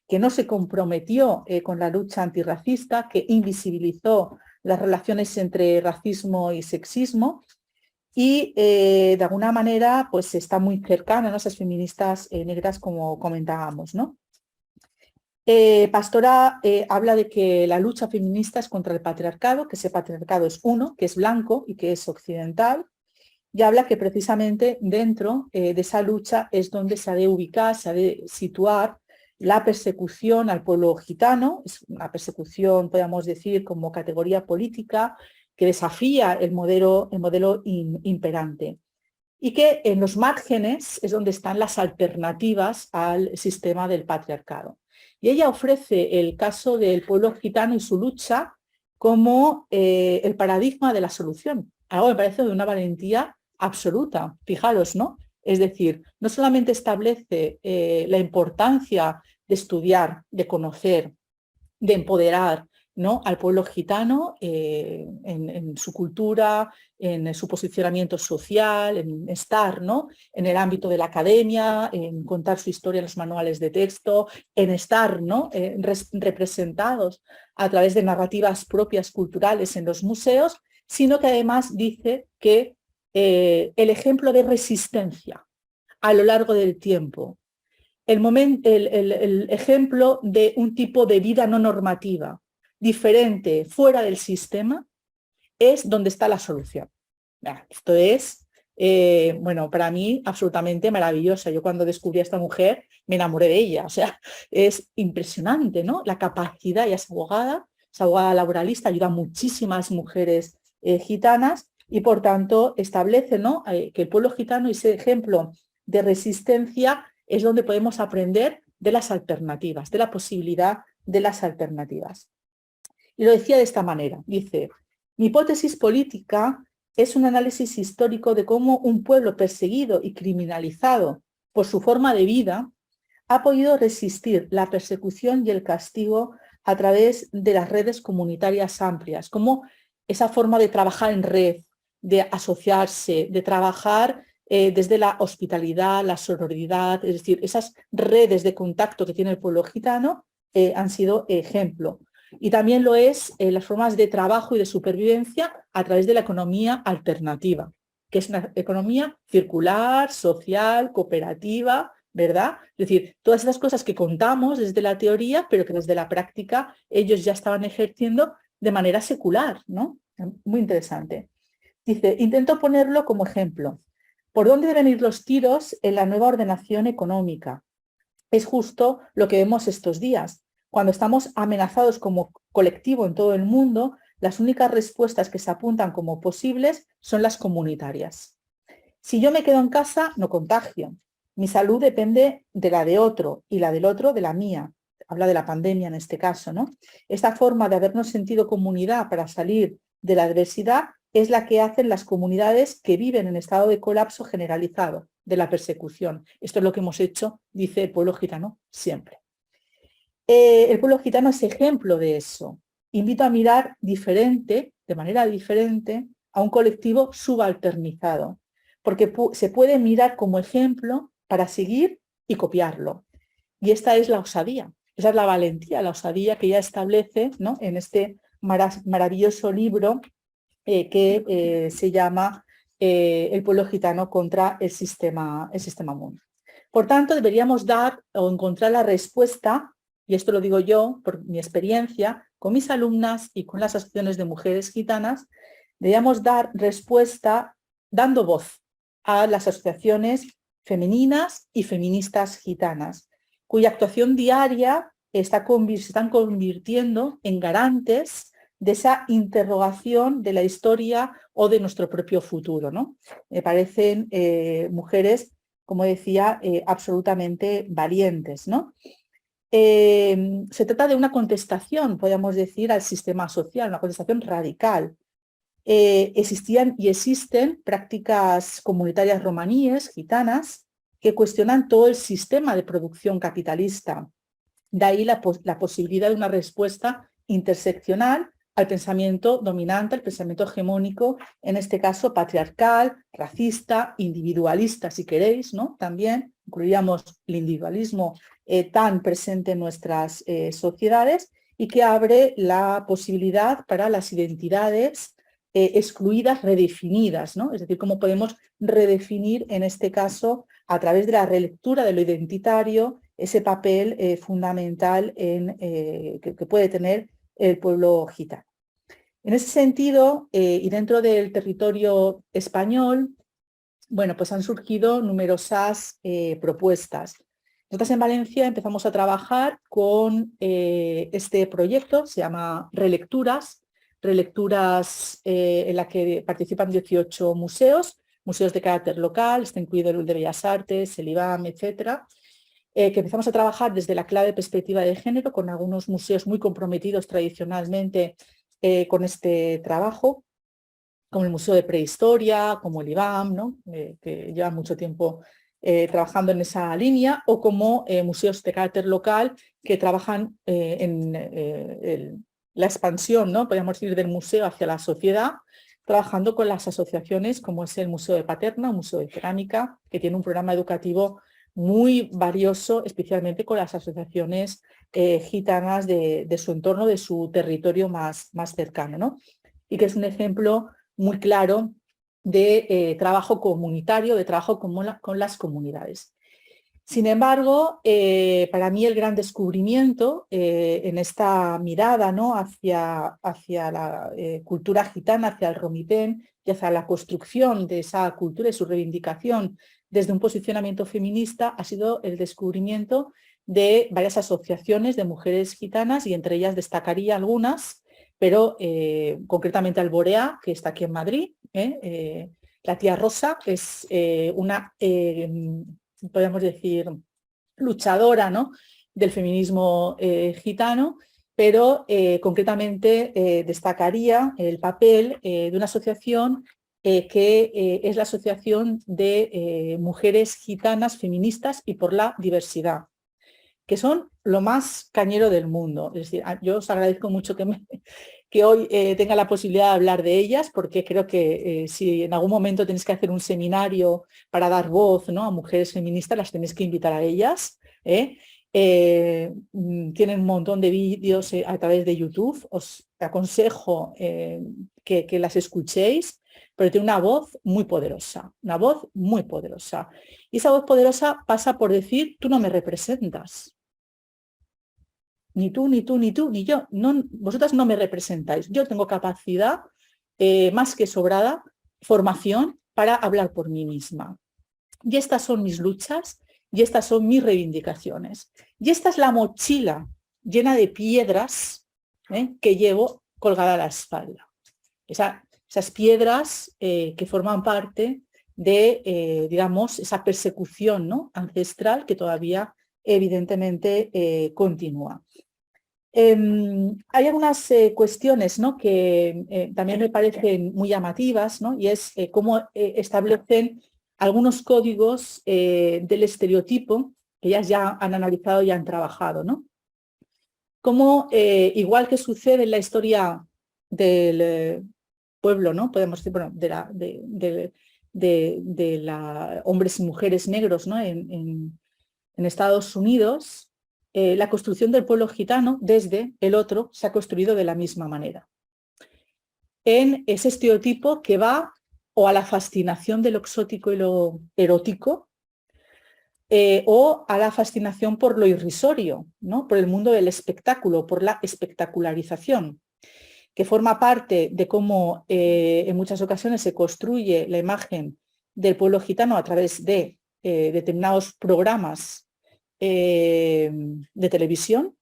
que no se comprometió con la lucha antirracista, que invisibilizó las relaciones entre racismo y sexismo, y de alguna manera pues está muy cercana a esas feministas negras como comentábamos, ¿no? Pastora habla de que la lucha feminista es contra el patriarcado, que ese patriarcado es uno, que es blanco y que es occidental, y habla que precisamente dentro de esa lucha es donde se ha de ubicar, se ha de situar la persecución al pueblo gitano, es una persecución, podríamos decir, como categoría política, que desafía el modelo imperante, y que en los márgenes es donde están las alternativas al sistema del patriarcado. Y ella ofrece el caso del pueblo gitano y su lucha como el paradigma de la solución. Algo me parece de una valentía absoluta, fijaros, ¿no? Es decir, no solamente establece la importancia de estudiar, de conocer, de empoderar ¿no?, al pueblo gitano en su cultura, en su posicionamiento social, en estar, ¿no?, en el ámbito de la academia, en contar su historia en los manuales de texto, en estar, ¿no?, representados a través de narrativas propias culturales en los museos, sino que además dice que el ejemplo de resistencia a lo largo del tiempo, el ejemplo de un tipo de vida no normativa, diferente, fuera del sistema, es donde está la solución. Esto es, bueno, para mí absolutamente maravillosa. Yo cuando descubrí a esta mujer me enamoré de ella. O sea, es impresionante, ¿no?, la capacidad. Ella es abogada laboralista, ayuda a muchísimas mujeres gitanas y por tanto establece, ¿no?, que el pueblo gitano, ese ejemplo de resistencia, es donde podemos aprender de las alternativas, de la posibilidad de las alternativas. Y lo decía de esta manera, dice: mi hipótesis política es un análisis histórico de cómo un pueblo perseguido y criminalizado por su forma de vida ha podido resistir la persecución y el castigo a través de las redes comunitarias amplias, como esa forma de trabajar en red, de asociarse, de trabajar desde la hospitalidad, la sororidad, es decir, esas redes de contacto que tiene el pueblo gitano han sido ejemplo. Y también lo es las formas de trabajo y de supervivencia a través de la economía alternativa, que es una economía circular, social, cooperativa, ¿verdad? Es decir, todas esas cosas que contamos desde la teoría, pero que desde la práctica ellos ya estaban ejerciendo de manera secular, ¿no? Muy interesante. Dice, intento ponerlo como ejemplo. ¿Por dónde deben ir los tiros en la nueva ordenación económica? Es justo lo que vemos estos días. Cuando estamos amenazados como colectivo en todo el mundo, las únicas respuestas que se apuntan como posibles son las comunitarias. Si yo me quedo en casa, no contagio. Mi salud depende de la de otro y la del otro de la mía. Habla de la pandemia en este caso, ¿no? Esta forma de habernos sentido comunidad para salir de la adversidad es la que hacen las comunidades que viven en estado de colapso generalizado de la persecución. Esto es lo que hemos hecho, dice el pueblo gitano, siempre. El pueblo gitano es ejemplo de eso. Invito a mirar diferente, de manera diferente, a un colectivo subalternizado, porque se puede mirar como ejemplo para seguir y copiarlo. Y esta es la osadía, esa es la valentía, la osadía que ya establece, ¿no?, en este maravilloso libro que se llama El pueblo gitano contra el sistema mundo. Por tanto, deberíamos dar o encontrar la respuesta, y esto lo digo yo por mi experiencia, con mis alumnas y con las asociaciones de mujeres gitanas, deberíamos dar respuesta dando voz a las asociaciones femeninas y feministas gitanas, cuya actuación diaria se están convirtiendo en garantes de esa interrogación de la historia o de nuestro propio futuro, ¿no? Me parecen mujeres, como decía, absolutamente valientes, ¿no? Se trata de una contestación, podríamos decir, al sistema social, una contestación radical. Existían y existen prácticas comunitarias romaníes, gitanas, que cuestionan todo el sistema de producción capitalista. De ahí la posibilidad de una respuesta interseccional al pensamiento dominante, al pensamiento hegemónico, en este caso patriarcal, racista, individualista, si queréis, ¿no? También incluiríamos el individualismo tan presente en nuestras sociedades y que abre la posibilidad para las identidades excluidas, redefinidas, ¿no? Es decir, cómo podemos redefinir, en este caso, a través de la relectura de lo identitario, ese papel fundamental que puede tener el pueblo gitano. En ese sentido, y dentro del territorio español, bueno, pues han surgido numerosas propuestas. Nosotros en Valencia empezamos a trabajar con este proyecto, se llama Relecturas en la que participan 18 museos de carácter local, está incluido el de Bellas Artes, el IBAM, etcétera, que empezamos a trabajar desde la clave de perspectiva de género con algunos museos muy comprometidos tradicionalmente con este trabajo, como el Museo de Prehistoria, como el IBAM, ¿no? Que lleva mucho tiempo trabajando en esa línea, o como museos de carácter local que trabajan en la expansión, ¿no? Podríamos decir, del museo hacia la sociedad, trabajando con las asociaciones como es el Museo de Paterna, un museo de cerámica, que tiene un programa educativo muy valioso, especialmente con las asociaciones gitanas de su entorno, de su territorio más cercano, ¿no? Y que es un ejemplo muy claro de trabajo comunitario, de trabajo con las comunidades. Sin embargo, para mí el gran descubrimiento en esta mirada, ¿no? hacia la cultura gitana, hacia el Romipen y hacia la construcción de esa cultura y su reivindicación desde un posicionamiento feminista ha sido el descubrimiento de varias asociaciones de mujeres gitanas y entre ellas destacaría algunas, pero concretamente Alborea, que está aquí en Madrid, la tía Rosa es una... podemos decir, luchadora, ¿no? del feminismo gitano, pero concretamente destacaría el papel de una asociación que es la Asociación de Mujeres Gitanas Feministas y por la Diversidad, que son lo más cañero del mundo. Es decir, yo os agradezco mucho que hoy tenga la posibilidad de hablar de ellas, porque creo que si en algún momento tenéis que hacer un seminario para dar voz, ¿no? a mujeres feministas, las tenéis que invitar a ellas. Tienen un montón de vídeos a través de YouTube. Os aconsejo que las escuchéis, pero tiene una voz muy poderosa, una voz muy poderosa. Y esa voz poderosa pasa por decir, tú no me representas. Ni tú, ni tú, ni tú, ni yo. No, vosotras no me representáis. Yo tengo capacidad más que sobrada, formación para hablar por mí misma. Y estas son mis luchas y estas son mis reivindicaciones. Y esta es la mochila llena de piedras que llevo colgada a la espalda. Esas piedras que forman parte de, digamos, esa persecución, ¿no? ancestral que todavía evidentemente continúa. Hay algunas cuestiones, ¿no? que también me parecen muy llamativas, ¿no? y es cómo establecen algunos códigos del estereotipo que ellas ya han analizado y han trabajado. ¿no? Como igual que sucede en la historia del pueblo, ¿no? podemos decir, bueno, de hombres y mujeres negros, ¿no? en Estados Unidos, la construcción del pueblo gitano desde el otro se ha construido de la misma manera. En ese estereotipo que va o a la fascinación de lo exótico y lo erótico, o a la fascinación por lo irrisorio, ¿no? por el mundo del espectáculo, por la espectacularización, que forma parte de cómo en muchas ocasiones se construye la imagen del pueblo gitano a través de determinados programas de televisión,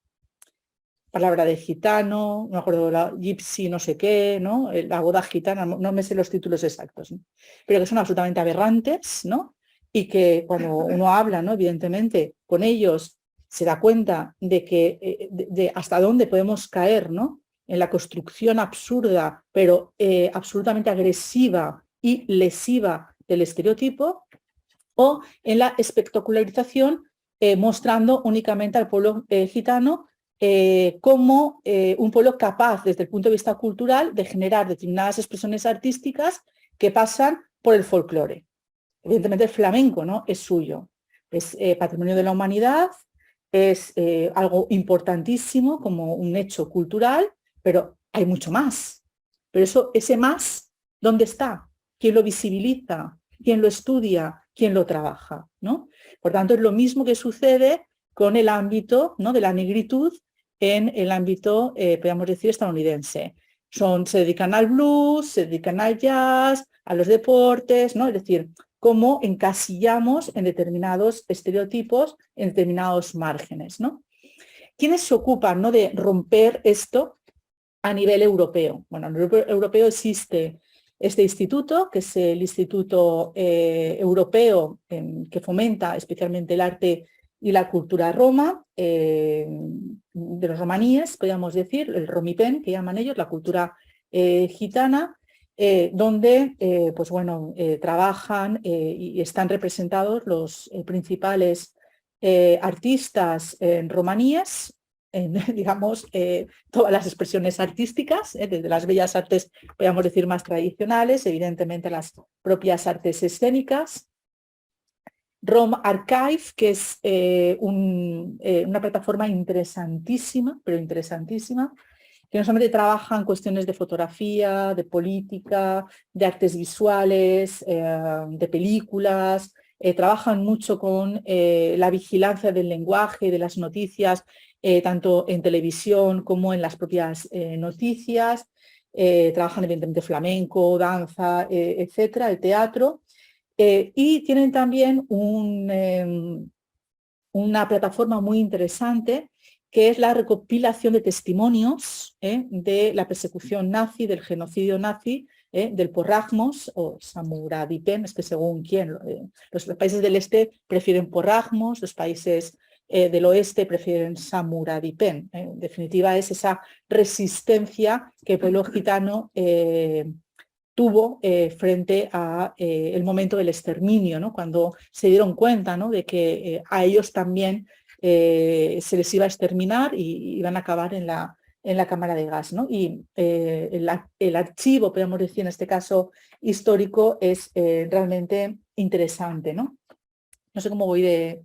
palabra de gitano, no me acuerdo, la gypsy no sé qué, ¿no? la boda gitana, no me sé los títulos exactos, ¿no? pero que son absolutamente aberrantes, ¿no? y que cuando uno habla, ¿no? evidentemente, con ellos se da cuenta de que de hasta dónde podemos caer, ¿no? en la construcción absurda, pero absolutamente agresiva y lesiva del estereotipo, o en la espectacularización mostrando únicamente al pueblo gitano como un pueblo capaz, desde el punto de vista cultural, de generar determinadas expresiones artísticas que pasan por el folclore. Evidentemente el flamenco, ¿no? es suyo, es patrimonio de la humanidad, es algo importantísimo como un hecho cultural, pero hay mucho más. Pero ese más, ¿dónde está? ¿Quién lo visibiliza? ¿Quién lo estudia? ¿Quién lo trabaja? ¿no? Por tanto, es lo mismo que sucede con el ámbito, ¿no? de la negritud en el ámbito, podríamos decir, estadounidense. Se dedican al blues, se dedican al jazz, a los deportes, ¿no? es decir, cómo encasillamos en determinados estereotipos, en determinados márgenes. ¿no? ¿Quiénes se ocupan, ¿no? de romper esto a nivel europeo? Bueno, a nivel europeo existe este instituto, que es el Instituto Europeo que fomenta especialmente el arte y la cultura roma, de los romaníes, podríamos decir, el Romipen, que llaman ellos, la cultura gitana, donde pues bueno, trabajan y están representados los principales artistas romaníes digamos, todas las expresiones artísticas, desde las bellas artes, podríamos decir, más tradicionales, evidentemente las propias artes escénicas. Rome Archive, que es una plataforma interesantísima, pero interesantísima, que no solamente trabaja en cuestiones de fotografía, de política, de artes visuales, de películas, trabajan mucho con la vigilancia del lenguaje, de las noticias, tanto en televisión como en las propias noticias. Trabajan evidentemente flamenco, danza, etcétera, el teatro. Y tienen también una plataforma muy interesante que es la recopilación de testimonios de la persecución nazi, del genocidio nazi, del porragmos o samuradipen, es que según quién. Los países del este prefieren porragmos, los países del oeste prefieren samuradipen. En definitiva, es esa resistencia que el pueblo gitano tuvo frente a el momento del exterminio, ¿no? Cuando se dieron cuenta, ¿no?, de que a ellos también se les iba a exterminar y iban a acabar en la cámara de gas, ¿no? Y el archivo, podemos decir en este caso histórico, es realmente interesante, ¿no? No sé cómo voy de...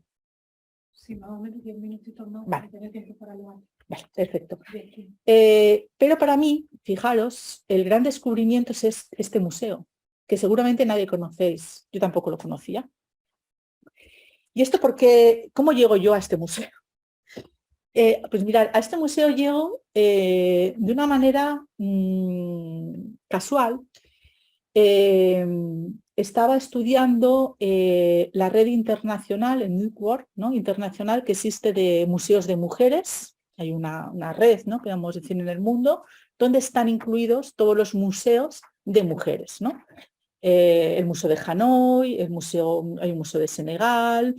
Sí, más o menos 10 minutitos más. Vale. Vale, perfecto. Bien. Pero para mí, fijaros, el gran descubrimiento es este museo, que seguramente nadie conocéis, yo tampoco lo conocía. ¿Y esto porque cómo llego yo a este museo? Pues mirad, a este museo llego de una manera casual. Estaba estudiando la red internacional, el network, ¿no?, internacional que existe de museos de mujeres. Hay una red, ¿no?, podemos decir, en el mundo, donde están incluidos todos los museos de mujeres, ¿no? El Museo de Hanoi, hay un museo de Senegal,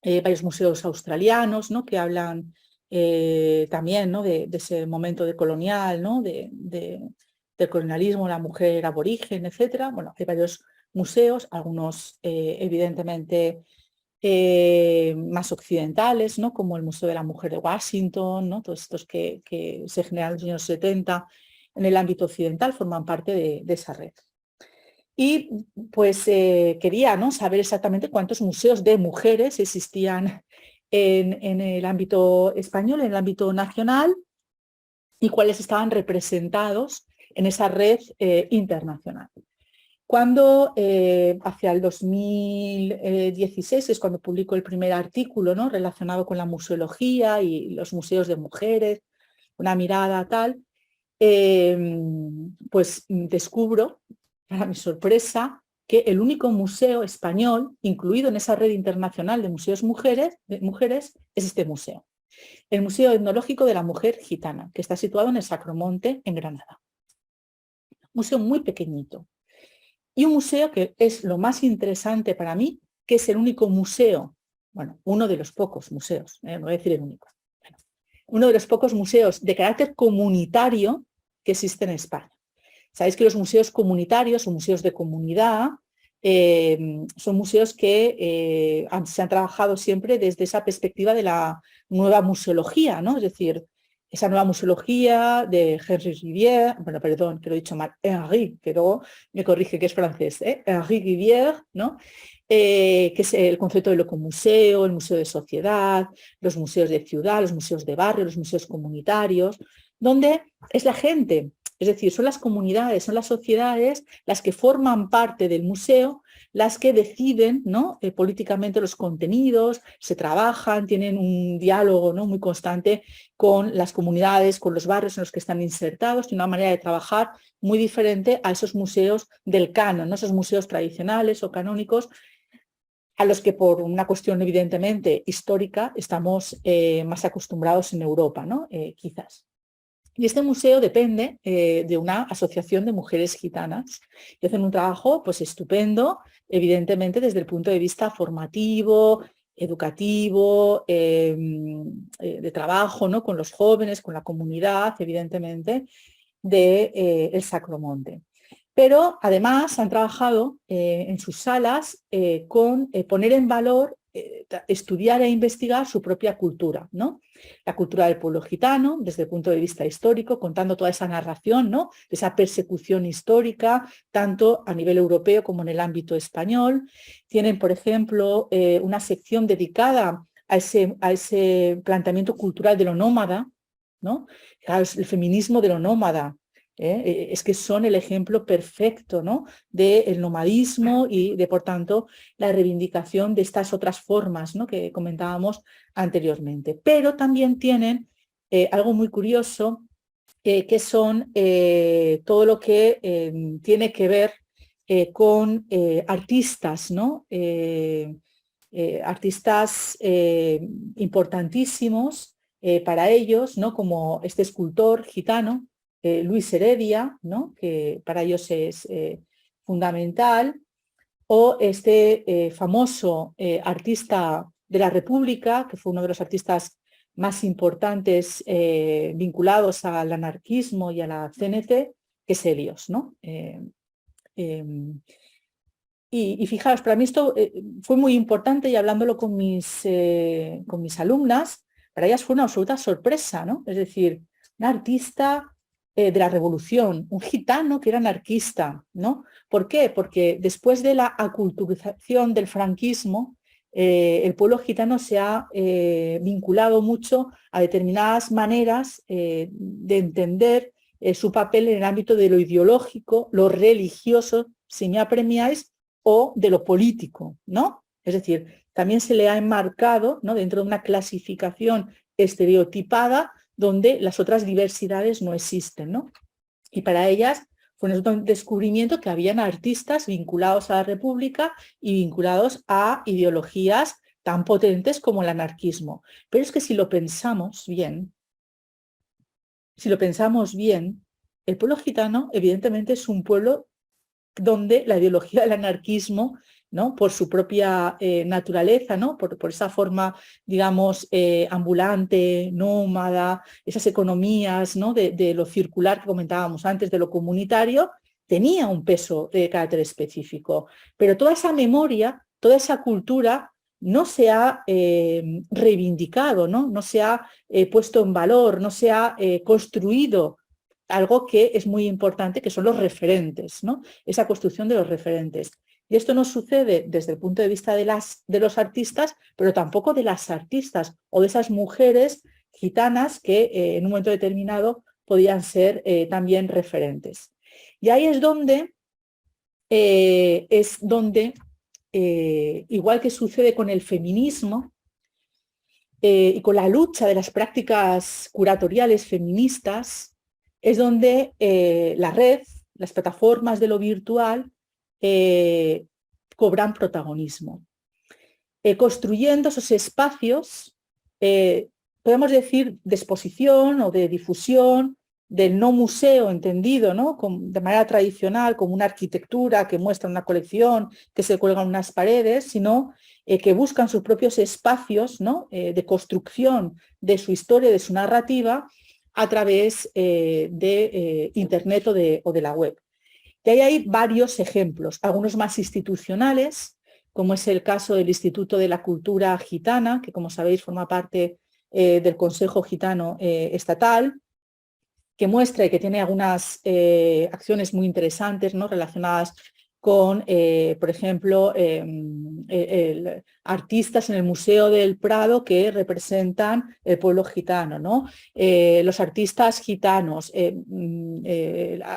varios museos australianos, ¿no?, que hablan también, ¿no?, de ese momento de colonial, ¿no?, del colonialismo, la mujer aborigen, etcétera. Bueno, hay varios museos, algunos evidentemente más occidentales, ¿no?, como el Museo de la Mujer de Washington, ¿no?, todos estos que se generaron en los años 70 en el ámbito occidental, forman parte de esa red. Y pues quería, ¿no?, saber exactamente cuántos museos de mujeres existían en el ámbito español, en el ámbito nacional, y cuáles estaban representados en esa red internacional. Cuando hacia el 2016 es cuando publico el primer artículo, ¿no?, relacionado con la museología y los museos de mujeres, una mirada tal, pues descubro, para mi sorpresa, que el único museo español incluido en esa red internacional de museos de mujeres es este museo. El Museo Etnológico de la Mujer Gitana, que está situado en el Sacromonte, en Granada. Un museo muy pequeñito. Y un museo que es lo más interesante para mí, que es el único museo, bueno, uno de los pocos museos, no voy a decir el único, bueno, uno de los pocos museos de carácter comunitario que existen en España. Sabéis que los museos comunitarios o museos de comunidad son museos que se han trabajado siempre desde esa perspectiva de la nueva museología, ¿no? Es decir, esa nueva museología de Henri Rivière, bueno, perdón, que lo he dicho mal, Henri, que luego me corrige que es francés, Henri Rivière, ¿no? Que es el concepto del ecomuseo, el museo de sociedad, los museos de ciudad, los museos de barrio, los museos comunitarios, donde es la gente, es decir, son las comunidades, son las sociedades las que forman parte del museo, las que deciden, ¿no?, políticamente los contenidos, se trabajan, tienen un diálogo, ¿no?, muy constante con las comunidades, con los barrios en los que están insertados, tiene una manera de trabajar muy diferente a esos museos del canon, ¿no?, esos museos tradicionales o canónicos a los que por una cuestión evidentemente histórica estamos más acostumbrados en Europa, ¿no?, quizás. Y este museo depende de una asociación de mujeres gitanas que hacen un trabajo pues estupendo, evidentemente desde el punto de vista formativo, educativo, de trabajo, ¿no?, con los jóvenes, con la comunidad, evidentemente, de el Sacromonte. Pero además han trabajado en sus salas con poner en valor estudiar e investigar su propia cultura, ¿no? La cultura del pueblo gitano, desde el punto de vista histórico, contando toda esa narración, ¿no? De esa persecución histórica, tanto a nivel europeo como en el ámbito español. Tienen, por ejemplo, una sección dedicada a ese planteamiento cultural de lo nómada, ¿no? El feminismo de lo nómada. Es que son el ejemplo perfecto, ¿no? Del nomadismo y de, por tanto, la reivindicación de estas otras formas, ¿no? Que comentábamos anteriormente. Pero también tienen algo muy curioso, que son todo lo que tiene que ver con artistas, ¿no? Artistas importantísimos para ellos, ¿no? Como este escultor gitano, Luis Heredia, ¿no? Que para ellos es fundamental, o este famoso artista de la República, que fue uno de los artistas más importantes vinculados al anarquismo y a la CNT, que es Helios, ¿no? Y fijaos, para mí esto fue muy importante, y hablándolo con mis alumnas, para ellas fue una absoluta sorpresa, ¿no? Es decir, un artista de la revolución, un gitano que era anarquista, ¿no? ¿Por qué? Porque después de la aculturización del franquismo, el pueblo gitano se ha vinculado mucho a determinadas maneras de entender su papel en el ámbito de lo ideológico, lo religioso, si me apremiáis, o de lo político, ¿no? Es decir, también se le ha enmarcado, ¿no? Dentro de una clasificación estereotipada donde las otras diversidades no existen, ¿no? Y para ellas fue un descubrimiento que habían artistas vinculados a la República y vinculados a ideologías tan potentes como el anarquismo. Pero es que si lo pensamos bien, el pueblo gitano evidentemente es un pueblo donde la ideología del anarquismo, ¿no? Por su propia naturaleza, ¿no? Por esa forma, digamos, ambulante, nómada, esas economías, ¿no? de lo circular que comentábamos antes, de lo comunitario, tenía un peso de carácter específico. Pero toda esa memoria, toda esa cultura no se ha reivindicado, ¿no? No se ha puesto en valor, no se ha construido algo que es muy importante, que son los referentes, ¿no? Esa construcción de los referentes. Y esto no sucede desde el punto de vista de los artistas, pero tampoco de las artistas o de esas mujeres gitanas que en un momento determinado podían ser también referentes. Y ahí es donde, igual que sucede con el feminismo y con la lucha de las prácticas curatoriales feministas, es donde la red, las plataformas de lo virtual cobran protagonismo. Construyendo esos espacios, podemos decir, de exposición o de difusión del no museo entendido, ¿no? De manera tradicional, como una arquitectura que muestra una colección que se cuelga en unas paredes, sino que buscan sus propios espacios, ¿no? De construcción de su historia, de su narrativa, a través de Internet o de la web. Y ahí hay varios ejemplos, algunos más institucionales, como es el caso del Instituto de la Cultura Gitana, que como sabéis forma parte del Consejo Gitano Estatal, que muestra y que tiene algunas acciones muy interesantes, ¿no? Relacionadas con, por ejemplo, artistas en el Museo del Prado que representan el pueblo gitano, ¿no? Los artistas gitanos,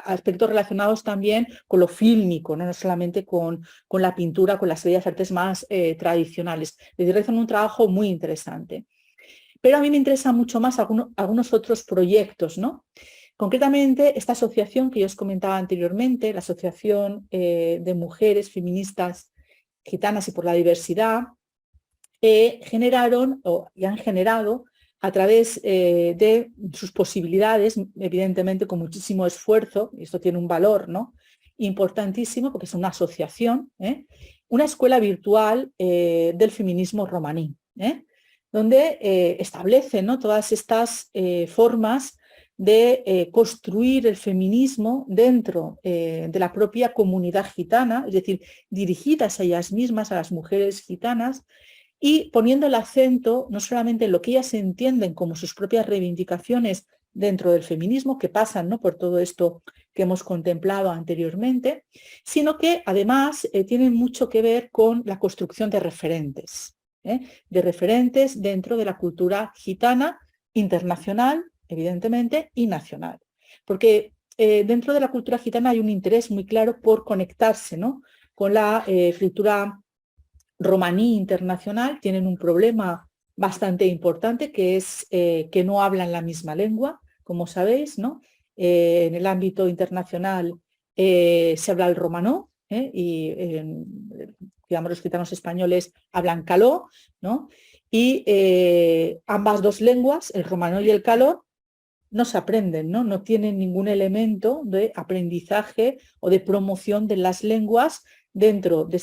aspectos relacionados también con lo fílmico, no solamente con la pintura, con las bellas artes más tradicionales. Realizan un trabajo muy interesante. Pero a mí me interesan mucho más algunos otros proyectos, ¿no? Concretamente, esta asociación que yo os comentaba anteriormente, la Asociación de Mujeres Feministas Gitanas y por la Diversidad, generaron y han generado a través de sus posibilidades, evidentemente con muchísimo esfuerzo, y esto tiene un valor, ¿no? Importantísimo porque es una asociación, una escuela virtual del feminismo romaní, donde establecen, ¿no? Todas estas formas de construir el feminismo dentro de la propia comunidad gitana, es decir, dirigidas a ellas mismas, a las mujeres gitanas, y poniendo el acento no solamente en lo que ellas entienden como sus propias reivindicaciones dentro del feminismo, que pasan, ¿no?, por todo esto que hemos contemplado anteriormente, sino que además tienen mucho que ver con la construcción de referentes dentro de la cultura gitana internacional, evidentemente, y nacional. Porque dentro de la cultura gitana hay un interés muy claro por conectarse, ¿no?, con la cultura romaní internacional. Tienen un problema bastante importante, que es que no hablan la misma lengua, como sabéis, ¿no? En el ámbito internacional se habla el romanó, y digamos los gitanos españoles hablan caló, ¿no? Y ambas dos lenguas, el romanó y el caló, no se aprenden, ¿no? No tienen ningún elemento de aprendizaje o de promoción de las lenguas dentro de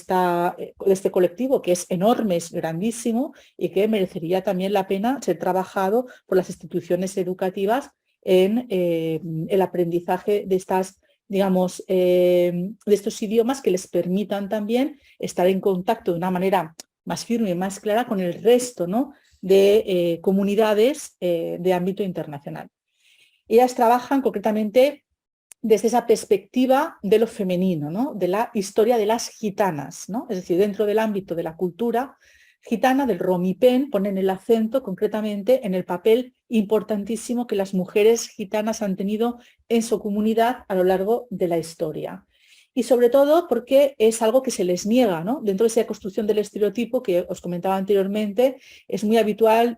este colectivo, que es enorme, es grandísimo, y que merecería también la pena ser trabajado por las instituciones educativas en el aprendizaje de estas, digamos, de estos idiomas, que les permitan también estar en contacto de una manera más firme y más clara con el resto, ¿no?, de comunidades de ámbito internacional. Ellas trabajan concretamente desde esa perspectiva de lo femenino, ¿no?, de la historia de las gitanas, ¿no? Es decir, dentro del ámbito de la cultura gitana, del romipen, ponen el acento concretamente en el papel importantísimo que las mujeres gitanas han tenido en su comunidad a lo largo de la historia. Y sobre todo porque es algo que se les niega, ¿no? Dentro de esa construcción del estereotipo que os comentaba anteriormente, es muy habitual,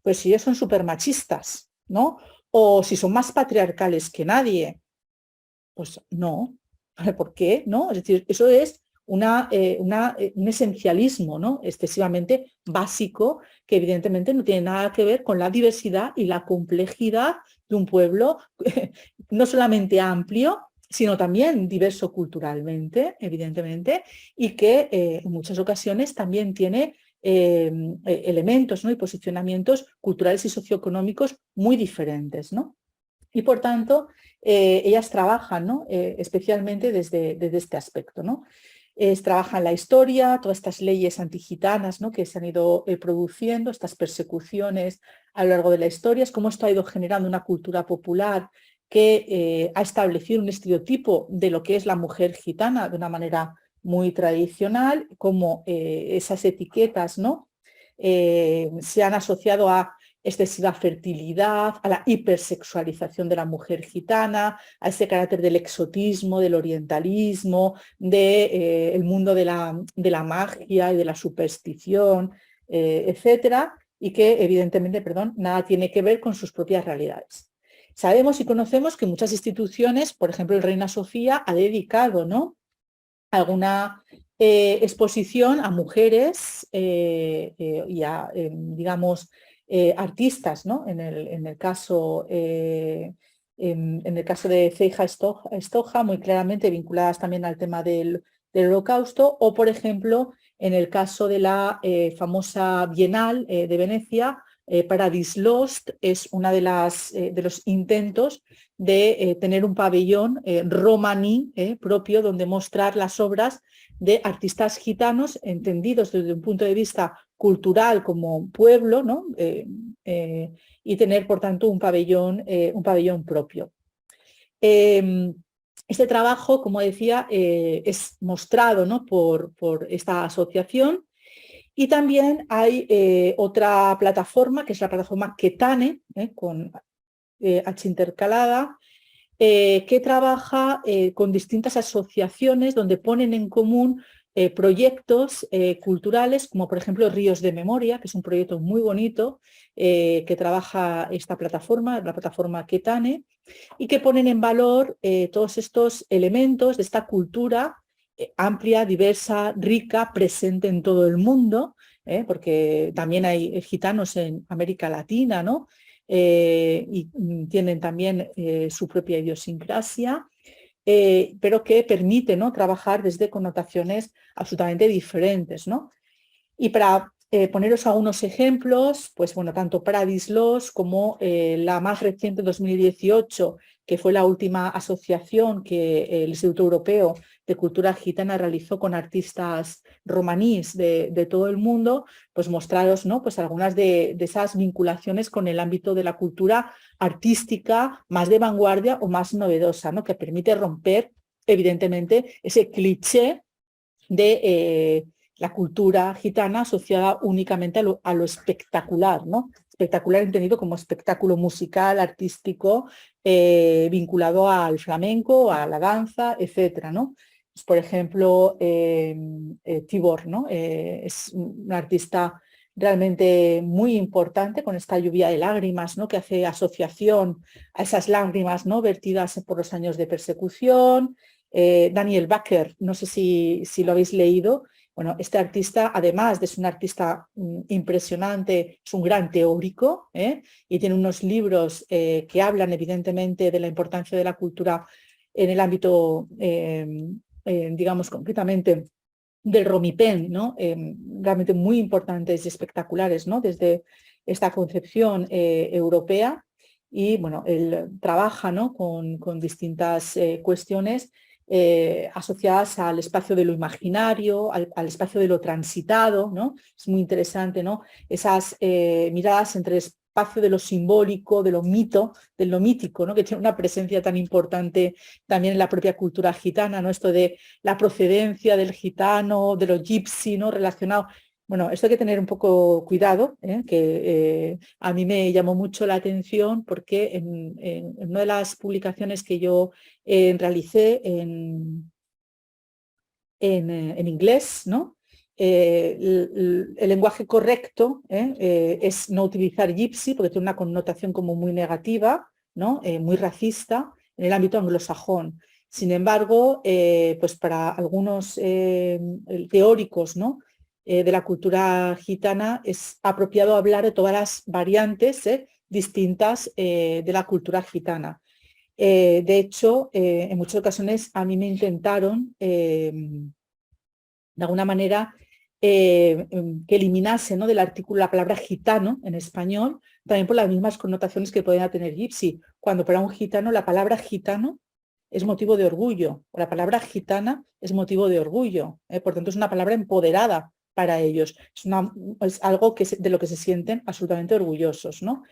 pues si ellos son súper machistas, ¿no?, o si son más patriarcales que nadie. Pues no. ¿Por qué? ¿No? Es decir, eso es un esencialismo, ¿no?, excesivamente básico, que evidentemente no tiene nada que ver con la diversidad y la complejidad de un pueblo no solamente amplio, sino también diverso culturalmente, evidentemente, y que en muchas ocasiones también tiene elementos, ¿no?, y posicionamientos culturales y socioeconómicos muy diferentes, ¿no? Y por tanto, ellas trabajan, ¿no?, especialmente desde este aspecto, ¿no? Trabajan la historia, todas estas leyes antigitanas, ¿no?, que se han ido produciendo, estas persecuciones a lo largo de la historia, es cómo esto ha ido generando una cultura popular que ha establecido un estereotipo de lo que es la mujer gitana de una manera muy tradicional, como esas etiquetas, ¿no?, se han asociado a excesiva fertilidad, a la hipersexualización de la mujer gitana, a ese carácter del exotismo, del orientalismo, del mundo de la magia y de la superstición, etcétera, y que evidentemente, nada tiene que ver con sus propias realidades. Sabemos y conocemos que muchas instituciones, por ejemplo el Reina Sofía, ha dedicado, ¿no?, alguna exposición a mujeres y a, digamos, artistas, ¿no? En el caso de Ceija Estoja, muy claramente vinculadas también al tema del Holocausto, o por ejemplo en el caso de la famosa Bienal de Venecia, Paradise Lost es una de los intentos de tener un pabellón romaní propio, donde mostrar las obras de artistas gitanos entendidos desde un punto de vista cultural como pueblo, ¿no?, y tener por tanto un pabellón propio. Este trabajo, como decía, es mostrado, ¿no?, por esta asociación. Y también hay otra plataforma, que es la plataforma Ketane, con H intercalada, que trabaja con distintas asociaciones donde ponen en común proyectos culturales, como por ejemplo Ríos de Memoria, que es un proyecto muy bonito que trabaja esta plataforma, la plataforma Ketane, y que ponen en valor todos estos elementos de esta cultura amplia, diversa, rica, presente en todo el mundo, porque también hay gitanos en América Latina, ¿no?, y tienen también su propia idiosincrasia, pero que permite, ¿no?, trabajar desde connotaciones absolutamente diferentes, ¿no? Y para poneros algunos ejemplos, pues bueno, tanto Paradise Lost como la más reciente 2018, que fue la última asociación que el Instituto Europeo de Cultura Gitana realizó con artistas romaníes de todo el mundo, pues mostraros, ¿no?, pues algunas de esas vinculaciones con el ámbito de la cultura artística más de vanguardia o más novedosa, ¿no?, que permite romper, evidentemente, ese cliché de la cultura gitana asociada únicamente a lo espectacular, ¿no? Espectacular entendido como espectáculo musical, artístico, vinculado al flamenco, a la danza, etcétera, ¿no? Pues, por ejemplo, Tibor, ¿no? Es un artista realmente muy importante con esta lluvia de lágrimas, ¿no?, que hace asociación a esas lágrimas, ¿no?, vertidas por los años de persecución. Daniel Baker, no sé si lo habéis leído. Bueno, este artista, además de ser un artista impresionante, es un gran teórico, y tiene unos libros que hablan evidentemente de la importancia de la cultura en el ámbito, digamos, concretamente del Romipen, ¿no? Realmente muy importantes y espectaculares, ¿no?, desde esta concepción europea. Y bueno, él trabaja, ¿no?, con distintas cuestiones asociadas al espacio de lo imaginario, al espacio de lo transitado, ¿no? Es muy interesante, ¿no?, esas miradas entre el espacio de lo simbólico, de lo mítico, ¿no?, que tiene una presencia tan importante también en la propia cultura gitana, ¿no?, esto de la procedencia del gitano, de lo gypsy, ¿no?, relacionado. Bueno, esto hay que tener un poco cuidado, que a mí me llamó mucho la atención porque en una de las publicaciones que yo realicé en inglés, ¿no?, el lenguaje correcto es no utilizar gypsy porque tiene una connotación como muy negativa, ¿no?, muy racista en el ámbito anglosajón. Sin embargo, pues para algunos teóricos, ¿no?, de la cultura gitana es apropiado hablar de todas las variantes distintas de la cultura gitana. De hecho, en muchas ocasiones a mí me intentaron, de alguna manera, que eliminase, ¿no?, del artículo la palabra gitano en español, también por las mismas connotaciones que podía tener gypsy, cuando para un gitano la palabra gitano es motivo de orgullo, o la palabra gitana es motivo de orgullo, por tanto es una palabra empoderada para ellos, es algo de lo que se sienten absolutamente orgullosos, ¿no?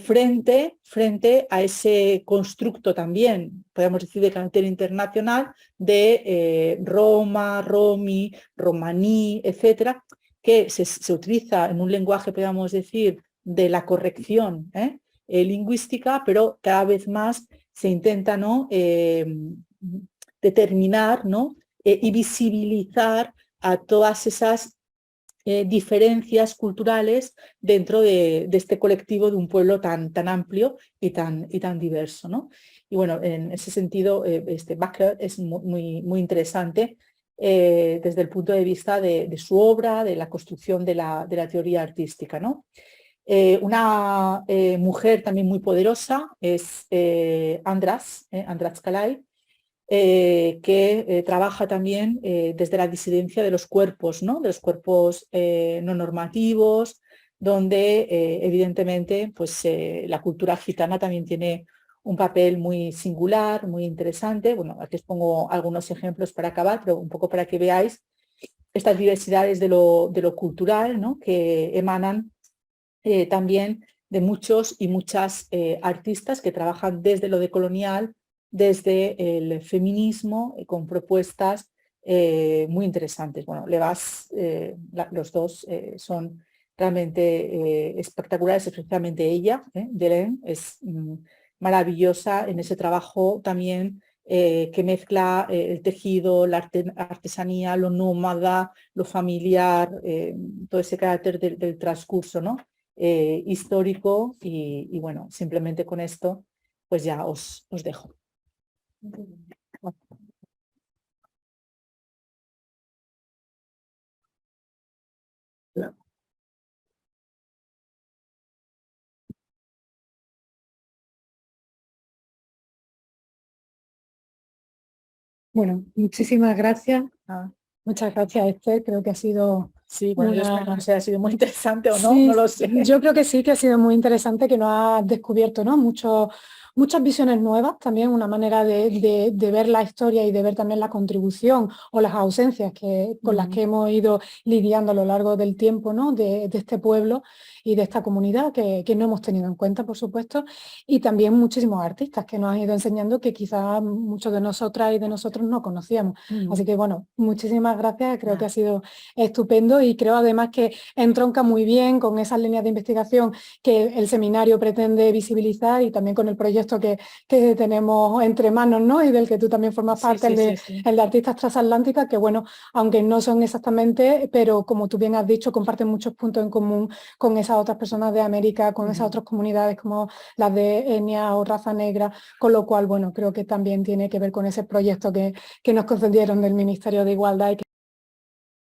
Frente a ese constructo también, podemos decir, de carácter internacional de Roma, Romi, romaní, etcétera, que se utiliza en un lenguaje, podríamos decir, de la corrección lingüística, pero cada vez más se intenta, ¿no?, determinar, ¿no?, y visibilizar a todas esas diferencias culturales dentro de este colectivo de un pueblo tan amplio y tan diverso, ¿no? Y bueno, en ese sentido, este Baker es muy interesante desde el punto de vista de su obra, de la construcción de la teoría artística, ¿no? Una mujer también muy poderosa es András Kalai, que trabaja también desde la disidencia de los cuerpos, ¿no?, de los cuerpos no normativos, donde evidentemente pues, la cultura gitana también tiene un papel muy singular, muy interesante. Bueno, aquí os pongo algunos ejemplos para acabar, pero un poco para que veáis estas diversidades de lo cultural, ¿no?, que emanan también de muchos y muchas artistas que trabajan desde lo decolonial, desde el feminismo, con propuestas muy interesantes. Bueno, los dos son realmente espectaculares, especialmente ella, Delaine, es maravillosa en ese trabajo también que mezcla el tejido, la artesanía, lo nómada, lo familiar, todo ese carácter del transcurso, ¿no?, histórico y bueno, simplemente con esto pues ya os dejo. Bueno, muchísimas gracias. Ah, Muchas gracias, Esther. Creo que ha sido Sí, bueno, yo espero que no sé, ha sido muy interesante o no, Sí, no lo sé. yo creo que sí, que ha sido muy interesante, que nos ha descubierto, ¿no? Muchas visiones nuevas, también una manera de ver la historia y de ver también la contribución o las ausencias con las que hemos ido lidiando a lo largo del tiempo, ¿no? de este pueblo y de esta comunidad que no hemos tenido en cuenta, por supuesto, y también muchísimos artistas que nos han ido enseñando que quizás muchos de nosotras y de nosotros no conocíamos. Así que bueno, muchísimas gracias, creo que ha sido estupendo y creo además que entronca muy bien con esas líneas de investigación que el seminario pretende visibilizar y también con el proyecto que tenemos entre manos, ¿no? Y del que tú también formas parte, el de Artistas Transatlánticas, que bueno, aunque no son exactamente, pero como tú bien has dicho, comparten muchos puntos en común con esas otras personas de América, con esas otras comunidades como las de etnia o raza negra, con lo cual, bueno, creo que también tiene que ver con ese proyecto que nos concedieron del Ministerio de Igualdad y